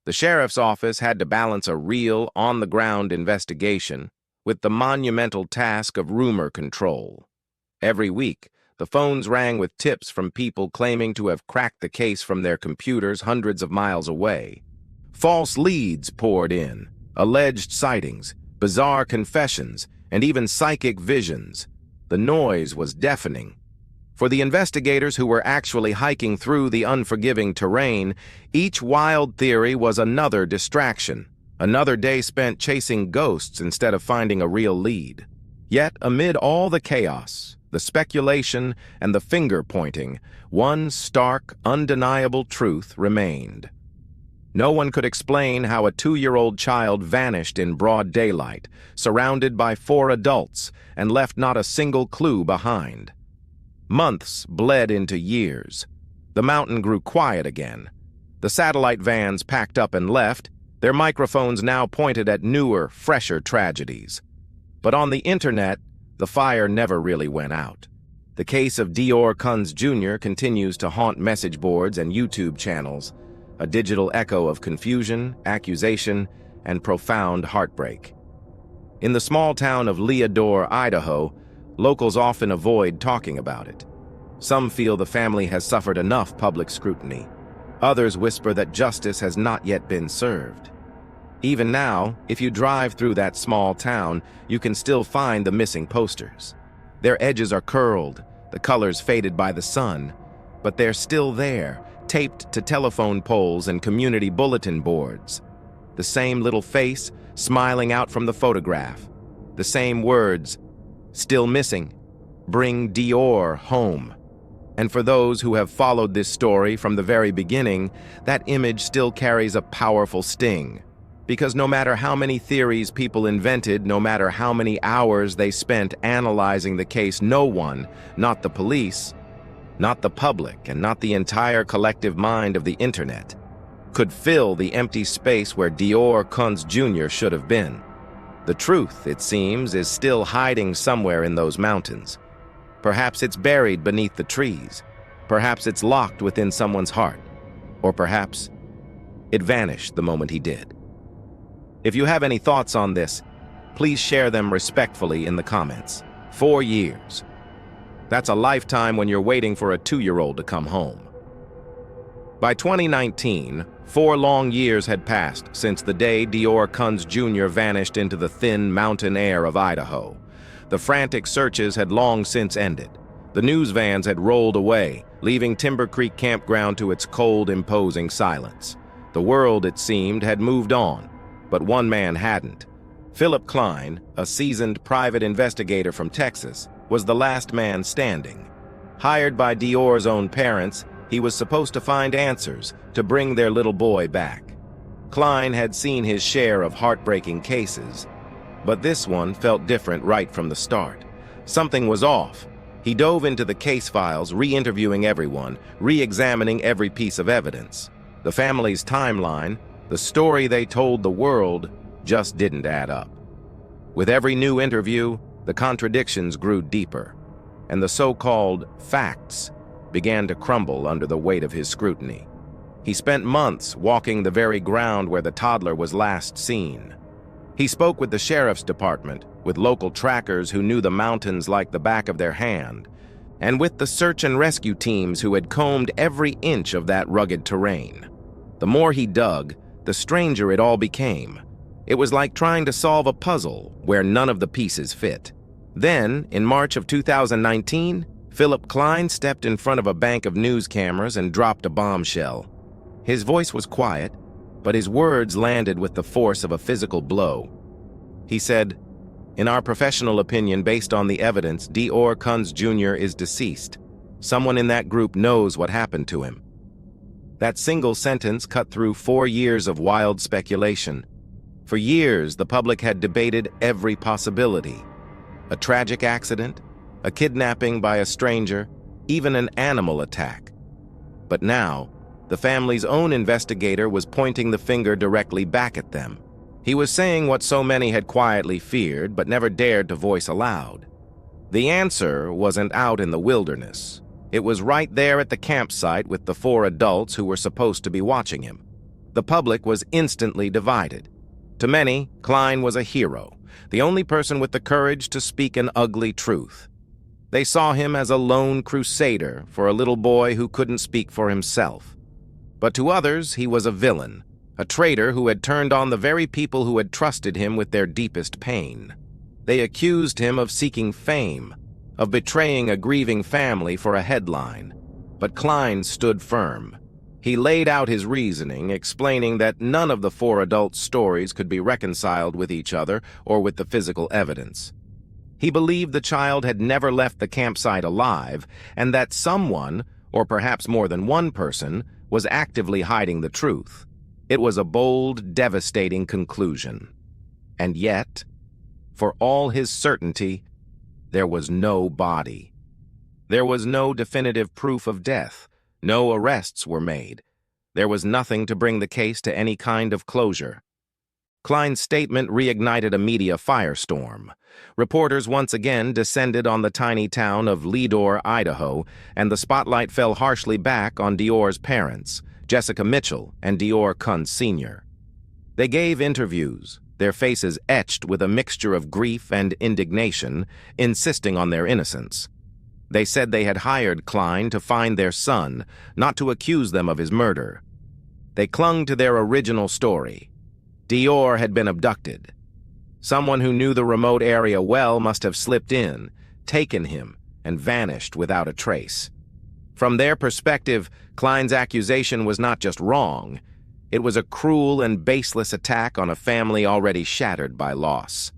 The sheriff's office had to balance a real, on-the-ground investigation with the monumental task of rumor control. Every week, the phones rang with tips from people claiming to have cracked the case from their computers hundreds of miles away. False leads poured in, alleged sightings, bizarre confessions, and even psychic visions. The noise was deafening. For the investigators who were actually hiking through the unforgiving terrain, each wild theory was another distraction, another day spent chasing ghosts instead of finding a real lead. Yet, amid all the chaos, the speculation, and the finger-pointing, one stark, undeniable truth remained. No one could explain how a 2-year-old child vanished in broad daylight, surrounded by 4 adults, and left not a single clue behind. Months bled into years. The mountain grew quiet again. The satellite vans packed up and left, their microphones now pointed at newer, fresher tragedies. But on the internet, the fire never really went out. The case of DeOrr Kunz Jr. continues to haunt message boards and YouTube channels, a digital echo of confusion, accusation, and profound heartbreak. In the small town of Leadore, Idaho, locals often avoid talking about it. Some feel the family has suffered enough public scrutiny. Others whisper that justice has not yet been served. Even now, if you drive through that small town, you can still find the missing posters. Their edges are curled, the colors faded by the sun, but they're still there, taped to telephone poles and community bulletin boards. the same little face smiling out from the photograph, the same words, "Still missing. Bring DeOrr home." And for those who have followed this story from the very beginning, that image still carries a powerful sting. Because no matter how many theories people invented, no matter how many hours they spent analyzing the case, no one, not the police, not the public, and not the entire collective mind of the internet, could fill the empty space where DeOrr Kunz Jr. should have been. The truth, it seems, is still hiding somewhere in those mountains. Perhaps it's buried beneath the trees. Perhaps it's locked within someone's heart. Or perhaps it vanished the moment he did. If you have any thoughts on this, please share them respectfully in the comments. 4 years. That's a lifetime when you're waiting for a 2-year-old to come home. By 2019, 4 long years had passed since the day DeOrr Kunz Jr. vanished into the thin mountain air of Idaho. The frantic searches had long since ended. The news vans had rolled away, leaving Timber Creek Campground to its cold, imposing silence. The world, it seemed, had moved on, but one man hadn't. Philip Klein, a seasoned private investigator from Texas, was the last man standing. Hired by DeOrr's own parents, he was supposed to find answers to bring their little boy back. Klein had seen his share of heartbreaking cases, but this one felt different right from the start. Something was off. He dove into the case files, re-interviewing everyone, re-examining every piece of evidence. The family's timeline, the story they told the world, just didn't add up. With every new interview, the contradictions grew deeper, and the so-called facts began to crumble under the weight of his scrutiny. He spent months walking the very ground where the toddler was last seen. He spoke with the sheriff's department, with local trackers who knew the mountains like the back of their hand, and with the search and rescue teams who had combed every inch of that rugged terrain. The more he dug, the stranger it all became. It was like trying to solve a puzzle where none of the pieces fit. Then, in March of 2019, Philip Klein stepped in front of a bank of news cameras and dropped a bombshell. His voice was quiet, but his words landed with the force of a physical blow. He said, "In our professional opinion, based on the evidence, DeOrr Kunz Jr. is deceased. Someone in that group knows what happened to him." That single sentence cut through 4 years of wild speculation. For years, the public had debated every possibility. A tragic accident, a kidnapping by a stranger, even an animal attack. But now, the family's own investigator was pointing the finger directly back at them. He was saying what so many had quietly feared but never dared to voice aloud. The answer wasn't out in the wilderness. It was right there at the campsite with the 4 adults who were supposed to be watching him. The public was instantly divided. To many, Klein was a hero, the only person with the courage to speak an ugly truth. They saw him as a lone crusader for a little boy who couldn't speak for himself. But to others, he was a villain, a traitor who had turned on the very people who had trusted him with their deepest pain. They accused him of seeking fame, of betraying a grieving family for a headline. But Klein stood firm. He laid out his reasoning, explaining that none of the 4 adults' stories could be reconciled with each other or with the physical evidence. He believed the child had never left the campsite alive, and that someone, or perhaps more than one person, was actively hiding the truth. It was a bold, devastating conclusion. And yet, for all his certainty, there was no body. There was no definitive proof of death. No arrests were made. There was nothing to bring the case to any kind of closure. Klein's statement reignited a media firestorm. Reporters once again descended on the tiny town of Leadore, Idaho, and the spotlight fell harshly back on DeOrr's parents, Jessica Mitchell and DeOrr Kunz Sr. They gave interviews, their faces etched with a mixture of grief and indignation, insisting on their innocence. They said they had hired Klein to find their son, not to accuse them of his murder. They clung to their original story. DeOrr had been abducted. Someone who knew the remote area well must have slipped in, taken him, and vanished without a trace. From their perspective, Klein's accusation was not just wrong, It was a cruel and baseless attack on a family already shattered by loss.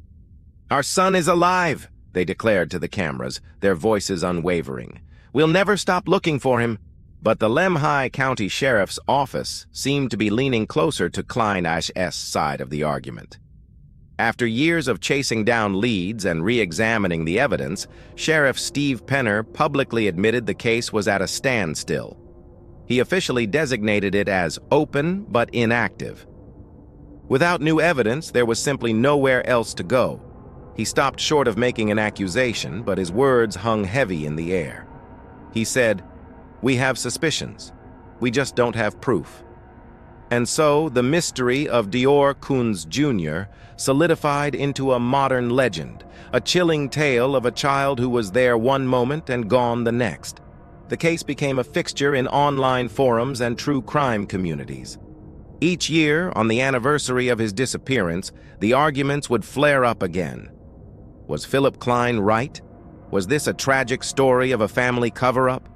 "Our son is alive," they declared to the cameras, their voices unwavering. "We'll never stop looking for him." But the Lemhi County Sheriff's Office seemed to be leaning closer to Klein's side of the argument. After years of chasing down leads and re-examining the evidence, Sheriff Steve Penner publicly admitted the case was at a standstill. He officially designated it as open but inactive. Without new evidence, there was simply nowhere else to go. He stopped short of making an accusation, but his words hung heavy in the air. He said, "We have suspicions. We just don't have proof." And so the mystery of DeOrr Kunz Jr. solidified into a modern legend, a chilling tale of a child who was there one moment and gone the next. The case became a fixture in online forums and true crime communities. Each year, on the anniversary of his disappearance, the arguments would flare up again. Was Philip Klein right? Was this a tragic story of a family cover-up?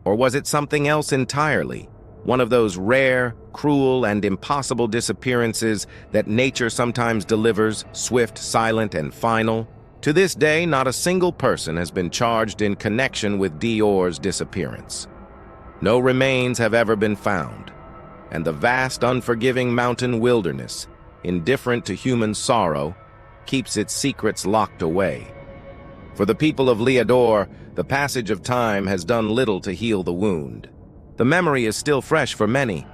Or was it something else entirely? One of those rare, cruel, and impossible disappearances that nature sometimes delivers, swift, silent, and final? To this day, not a single person has been charged in connection with DeOrr's disappearance. No remains have ever been found, and the vast, unforgiving mountain wilderness, indifferent to human sorrow, keeps its secrets locked away. For the people of Leadore, the passage of time has done little to heal the wound. The memory is still fresh for many.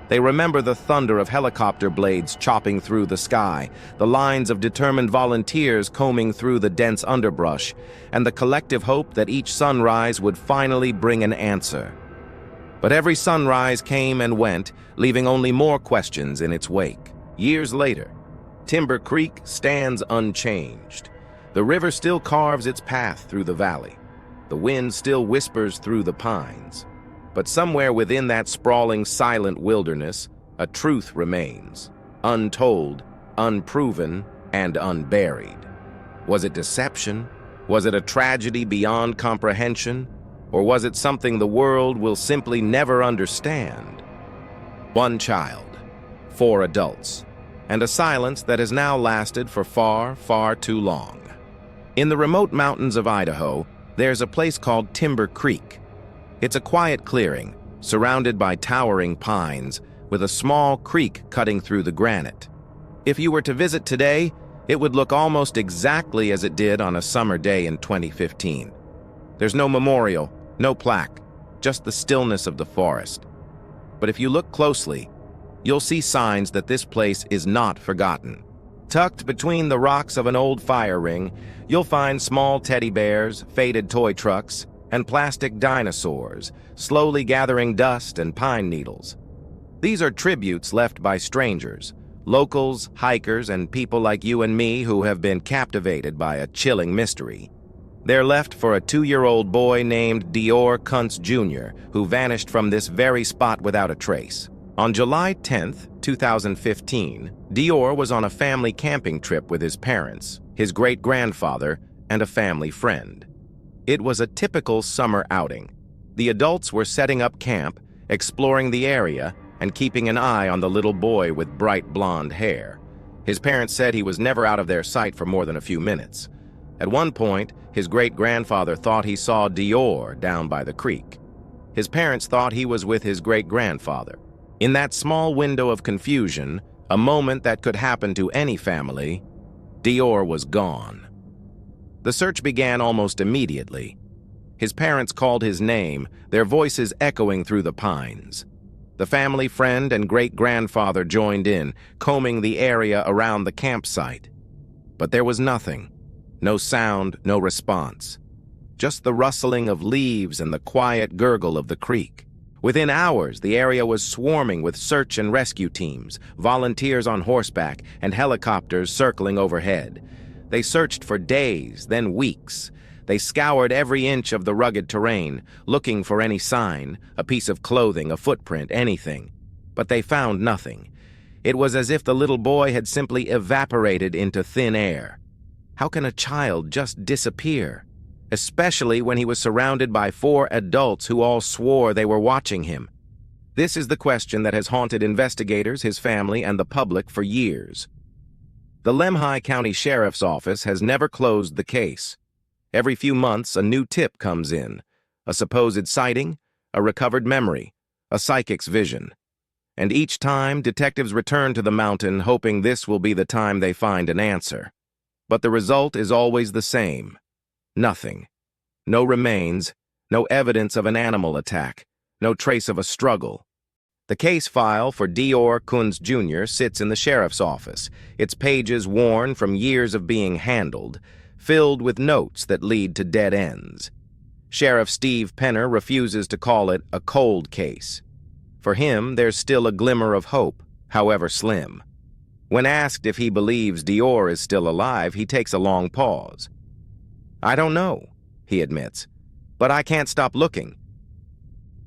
They remember the thunder of helicopter blades chopping through the sky, the lines of determined volunteers combing through the dense underbrush, and the collective hope that each sunrise would finally bring an answer. But every sunrise came and went, leaving only more questions in its wake. Years later, Timber Creek stands unchanged. The river still carves its path through the valley. The wind still whispers through the pines. But somewhere within that sprawling, silent wilderness, a truth remains, untold, unproven, and unburied. Was it deception? Was it a tragedy beyond comprehension? Or was it something the world will simply never understand? One child, 4 adults, and a silence that has now lasted for far, far too long. In the remote mountains of Idaho, there's a place called Timber Creek. It's a quiet clearing, surrounded by towering pines, with a small creek cutting through the granite. If you were to visit today, it would look almost exactly as it did on a summer day in 2015. There's no memorial, no plaque, just the stillness of the forest. But if you look closely, you'll see signs that this place is not forgotten. Tucked between the rocks of an old fire ring, you'll find small teddy bears, faded toy trucks, and plastic dinosaurs, slowly gathering dust and pine needles. These are tributes left by strangers, locals, hikers, and people like you and me who have been captivated by a chilling mystery. They're left for a 2-year-old boy named DeOrr Kunz Jr., who vanished from this very spot without a trace. On July 10th, 2015, DeOrr was on a family camping trip with his parents, his great-grandfather, and a family friend. It was a typical summer outing. The adults were setting up camp, exploring the area, and keeping an eye on the little boy with bright blonde hair. His parents said he was never out of their sight for more than a few minutes. At one point, his great-grandfather thought he saw DeOrr down by the creek. His parents thought he was with his great-grandfather. In that small window of confusion, a moment that could happen to any family, DeOrr was gone. The search began almost immediately. His parents called his name, their voices echoing through the pines. The family friend and great-grandfather joined in, combing the area around the campsite. But there was nothing. No sound, no response. Just the rustling of leaves and the quiet gurgle of the creek. Within hours, the area was swarming with search and rescue teams, volunteers on horseback, and helicopters circling overhead. They searched for days, then weeks. They scoured every inch of the rugged terrain, looking for any sign, a piece of clothing, a footprint, anything. But they found nothing. It was as if the little boy had simply evaporated into thin air. How can a child just disappear? Especially when he was surrounded by 4 adults who all swore they were watching him. This is the question that has haunted investigators, his family, and the public for years. The Lemhi County Sheriff's Office has never closed the case. Every few months, a new tip comes in: a supposed sighting, a recovered memory, a psychic's vision. And each time, detectives return to the mountain hoping this will be the time they find an answer. But the result is always the same: nothing. No remains, no evidence of an animal attack, no trace of a struggle. The case file for DeOrr Kunz Jr. sits in the sheriff's office, its pages worn from years of being handled, filled with notes that lead to dead ends. Sheriff Steve Penner refuses to call it a cold case. For him, there's still a glimmer of hope, however slim. When asked if he believes DeOrr is still alive, he takes a long pause. "I don't know," he admits, "but I can't stop looking."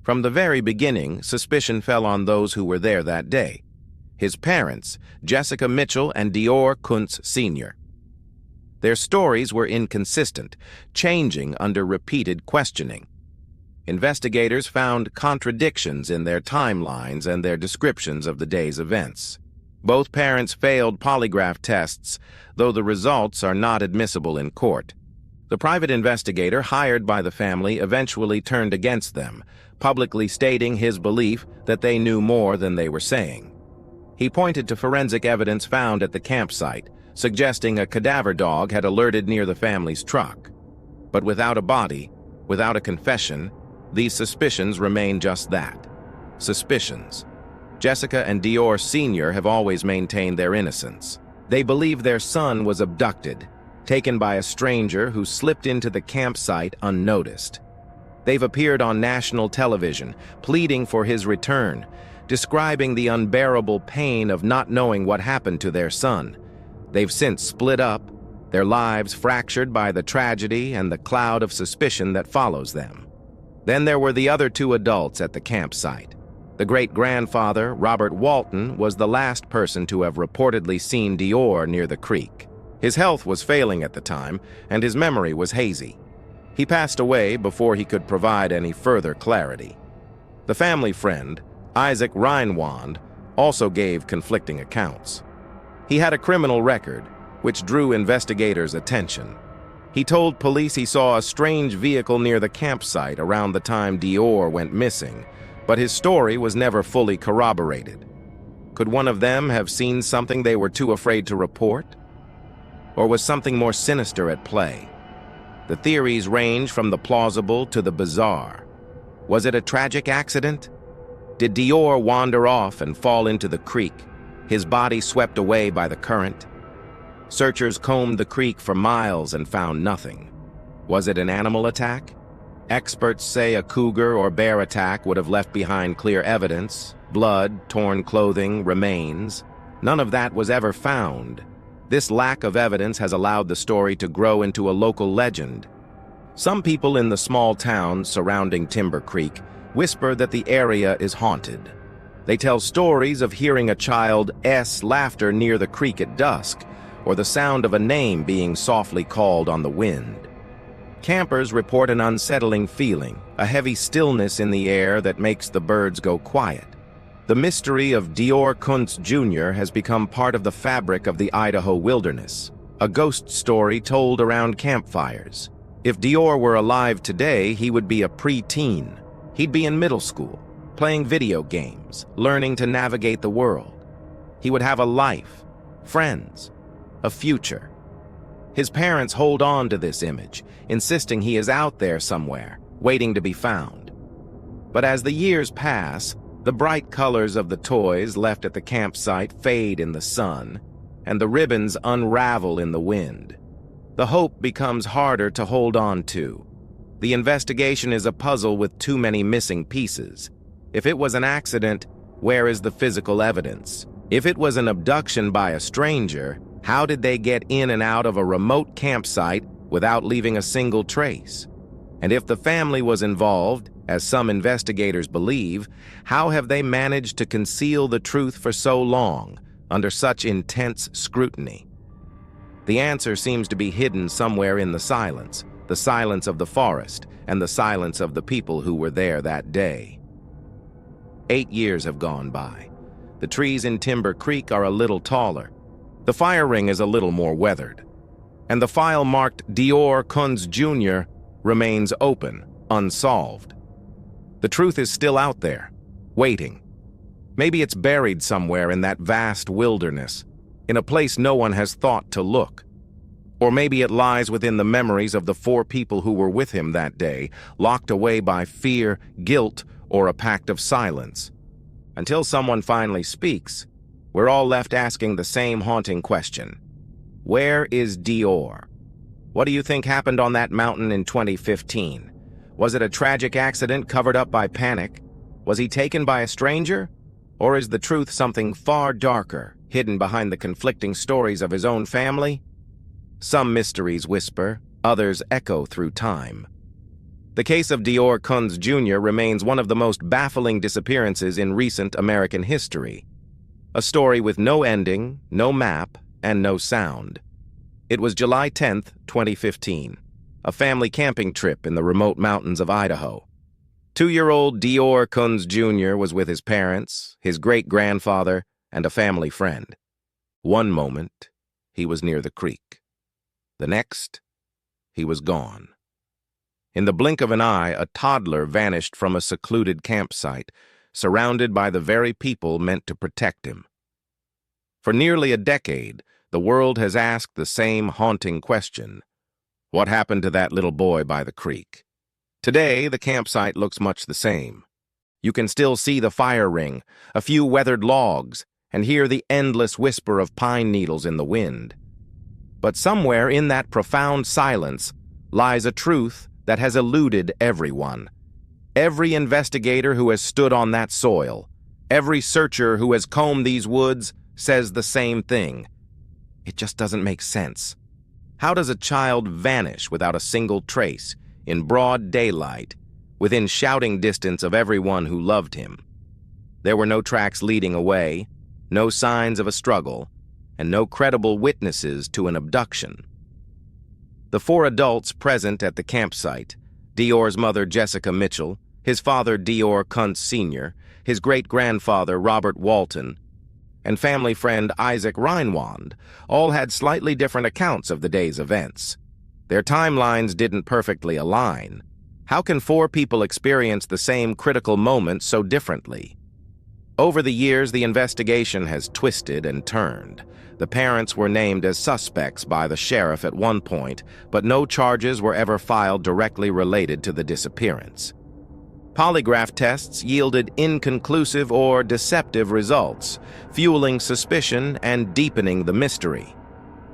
From the very beginning, suspicion fell on those who were there that day: his parents, Jessica Mitchell and DeOrr Kunz Sr. Their stories were inconsistent, changing under repeated questioning. Investigators found contradictions in their timelines and their descriptions of the day's events. Both parents failed polygraph tests, though the results are not admissible in court. The private investigator hired by the family eventually turned against them, publicly stating his belief that they knew more than they were saying. He pointed to forensic evidence found at the campsite, suggesting a cadaver dog had alerted near the family's truck. But without a body, without a confession, these suspicions remain just that: suspicions. Jessica and DeOrr Sr. have always maintained their innocence. They believe their son was abducted, taken by a stranger who slipped into the campsite unnoticed. They've appeared on national television, pleading for his return, describing the unbearable pain of not knowing what happened to their son. They've since split up, their lives fractured by the tragedy and the cloud of suspicion that follows them. Then there were the other two adults at the campsite. The great-grandfather, Robert Walton, was the last person to have reportedly seen DeOrr near the creek. His health was failing at the time, and his memory was hazy. He passed away before he could provide any further clarity. The family friend, Isaac Reinwand, also gave conflicting accounts. He had a criminal record, which drew investigators' attention. He told police he saw a strange vehicle near the campsite around the time DeOrr went missing, but his story was never fully corroborated. Could one of them have seen something they were too afraid to report? Or was something more sinister at play? The theories range from the plausible to the bizarre. Was it a tragic accident? Did DeOrr wander off and fall into the creek, his body swept away by the current? Searchers combed the creek for miles and found nothing. Was it an animal attack? Experts say a cougar or bear attack would have left behind clear evidence: blood, torn clothing, remains. None of that was ever found. This lack of evidence has allowed the story to grow into a local legend. Some people in the small towns surrounding Timber Creek whisper that the area is haunted. They tell stories of hearing a child's laughter near the creek at dusk, or the sound of a name being softly called on the wind. Campers report an unsettling feeling, a heavy stillness in the air that makes the birds go quiet. The mystery of DeOrr Kunz Jr. has become part of the fabric of the Idaho wilderness, a ghost story told around campfires. If DeOrr were alive today, he would be a preteen. He'd be in middle school, playing video games, learning to navigate the world. He would have a life, friends, a future. His parents hold on to this image, insisting he is out there somewhere, waiting to be found. But as the years pass, the bright colors of the toys left at the campsite fade in the sun, and the ribbons unravel in the wind. The hope becomes harder to hold on to. The investigation is a puzzle with too many missing pieces. If it was an accident, where is the physical evidence? If it was an abduction by a stranger, how did they get in and out of a remote campsite without leaving a single trace? And if the family was involved, as some investigators believe, how have they managed to conceal the truth for so long, under such intense scrutiny? The answer seems to be hidden somewhere in the silence of the forest, and the silence of the people who were there that day. 8 years have gone by. The trees in Timber Creek are a little taller. The fire ring is a little more weathered. And the file marked DeOrr Kunz Jr. remains open, unsolved. The truth is still out there, waiting. Maybe it's buried somewhere in that vast wilderness, in a place no one has thought to look. Or maybe it lies within the memories of the 4 people who were with him that day, locked away by fear, guilt, or a pact of silence. Until someone finally speaks, we're all left asking the same haunting question. Where is DeOrr? What do you think happened on that mountain in 2015? Was it a tragic accident covered up by panic? Was he taken by a stranger? Or is the truth something far darker, hidden behind the conflicting stories of his own family? Some mysteries whisper, others echo through time. The case of DeOrr Kunz Jr. remains one of the most baffling disappearances in recent American history. A story with no ending, no map, and no sound. It was July 10th, 2015, a family camping trip in the remote mountains of Idaho. 2-year-old DeOrr Kunz Jr. was with his parents, his great-grandfather, and a family friend. One moment, he was near the creek. The next, he was gone. In the blink of an eye, a toddler vanished from a secluded campsite, surrounded by the very people meant to protect him. For nearly a decade, the world has asked the same haunting question. What happened to that little boy by the creek? Today, the campsite looks much the same. You can still see the fire ring, a few weathered logs, and hear the endless whisper of pine needles in the wind. But somewhere in that profound silence lies a truth that has eluded everyone. Every investigator who has stood on that soil, every searcher who has combed these woods, says the same thing. It just doesn't make sense. How does a child vanish without a single trace, in broad daylight, within shouting distance of everyone who loved him? There were no tracks leading away, no signs of a struggle, and no credible witnesses to an abduction. The 4 adults present at the campsite, DeOrr's mother Jessica Mitchell, his father DeOrr Kunz Sr., his great-grandfather Robert Walton, and family friend Isaac Reinwand, all had slightly different accounts of the day's events. Their timelines didn't perfectly align. How can 4 people experience the same critical moment so differently? Over the years, the investigation has twisted and turned. The parents were named as suspects by the sheriff at one point, but no charges were ever filed directly related to the disappearance. Polygraph tests yielded inconclusive or deceptive results, fueling suspicion and deepening the mystery.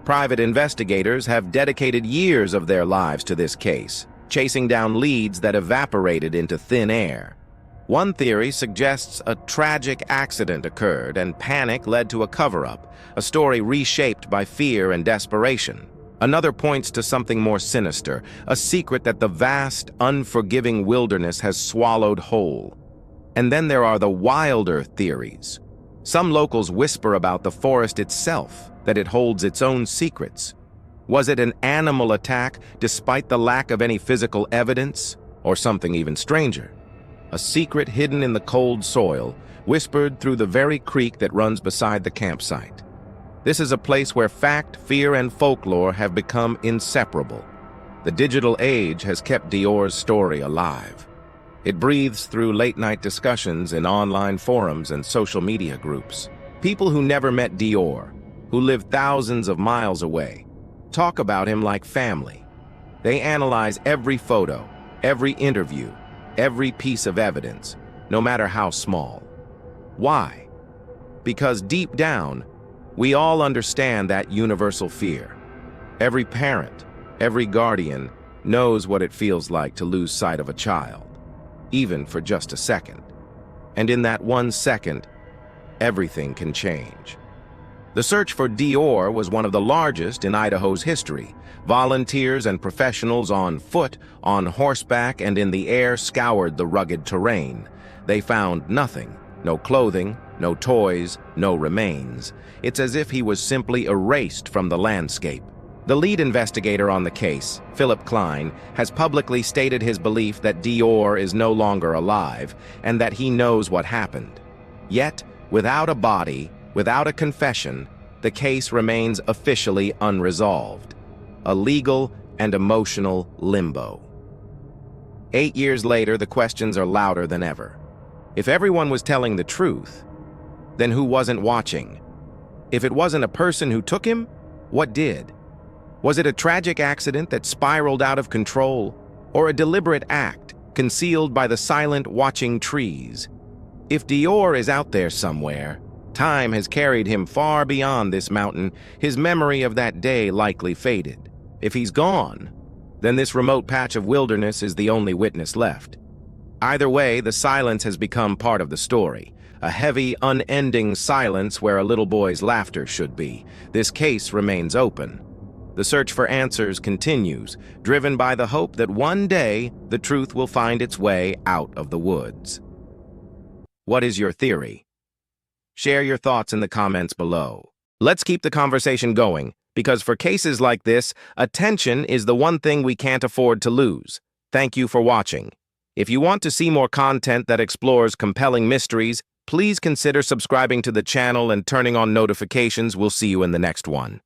Private investigators have dedicated years of their lives to this case, chasing down leads that evaporated into thin air. One theory suggests a tragic accident occurred and panic led to a cover-up, a story reshaped by fear and desperation. Another points to something more sinister, a secret that the vast, unforgiving wilderness has swallowed whole. And then there are the wilder theories. Some locals whisper about the forest itself, that it holds its own secrets. Was it an animal attack despite the lack of any physical evidence, or something even stranger? A secret hidden in the cold soil, whispered through the very creek that runs beside the campsite. This is a place where fact, fear, and folklore have become inseparable. The digital age has kept DeOrr's story alive. It breathes through late-night discussions in online forums and social media groups. People who never met DeOrr, who live thousands of miles away, talk about him like family. They analyze every photo, every interview, every piece of evidence, no matter how small. Why? Because deep down, we all understand that universal fear. Every parent, every guardian knows what it feels like to lose sight of a child, even for just a second. And in that 1 second, everything can change. The search for DeOrr was one of the largest in Idaho's history. Volunteers and professionals on foot, on horseback, and in the air scoured the rugged terrain. They found nothing. No clothing, no toys, no remains. It's as if he was simply erased from the landscape. The lead investigator on the case, Philip Klein, has publicly stated his belief that DeOrr is no longer alive and that he knows what happened. Yet, without a body, without a confession, the case remains officially unresolved. A legal and emotional limbo. 8 years later, the questions are louder than ever. If everyone was telling the truth, then who wasn't watching? If it wasn't a person who took him, what did? Was it a tragic accident that spiraled out of control, or a deliberate act concealed by the silent, watching trees? If DeOrr is out there somewhere, time has carried him far beyond this mountain. His memory of that day likely faded. If he's gone, then this remote patch of wilderness is the only witness left. Either way, the silence has become part of the story. A heavy, unending silence where a little boy's laughter should be. This case remains open. The search for answers continues, driven by the hope that one day the truth will find its way out of the woods. What is your theory? Share your thoughts in the comments below. Let's keep the conversation going, because for cases like this, attention is the one thing we can't afford to lose. Thank you for watching. If you want to see more content that explores compelling mysteries, please consider subscribing to the channel and turning on notifications. We'll see you in the next one.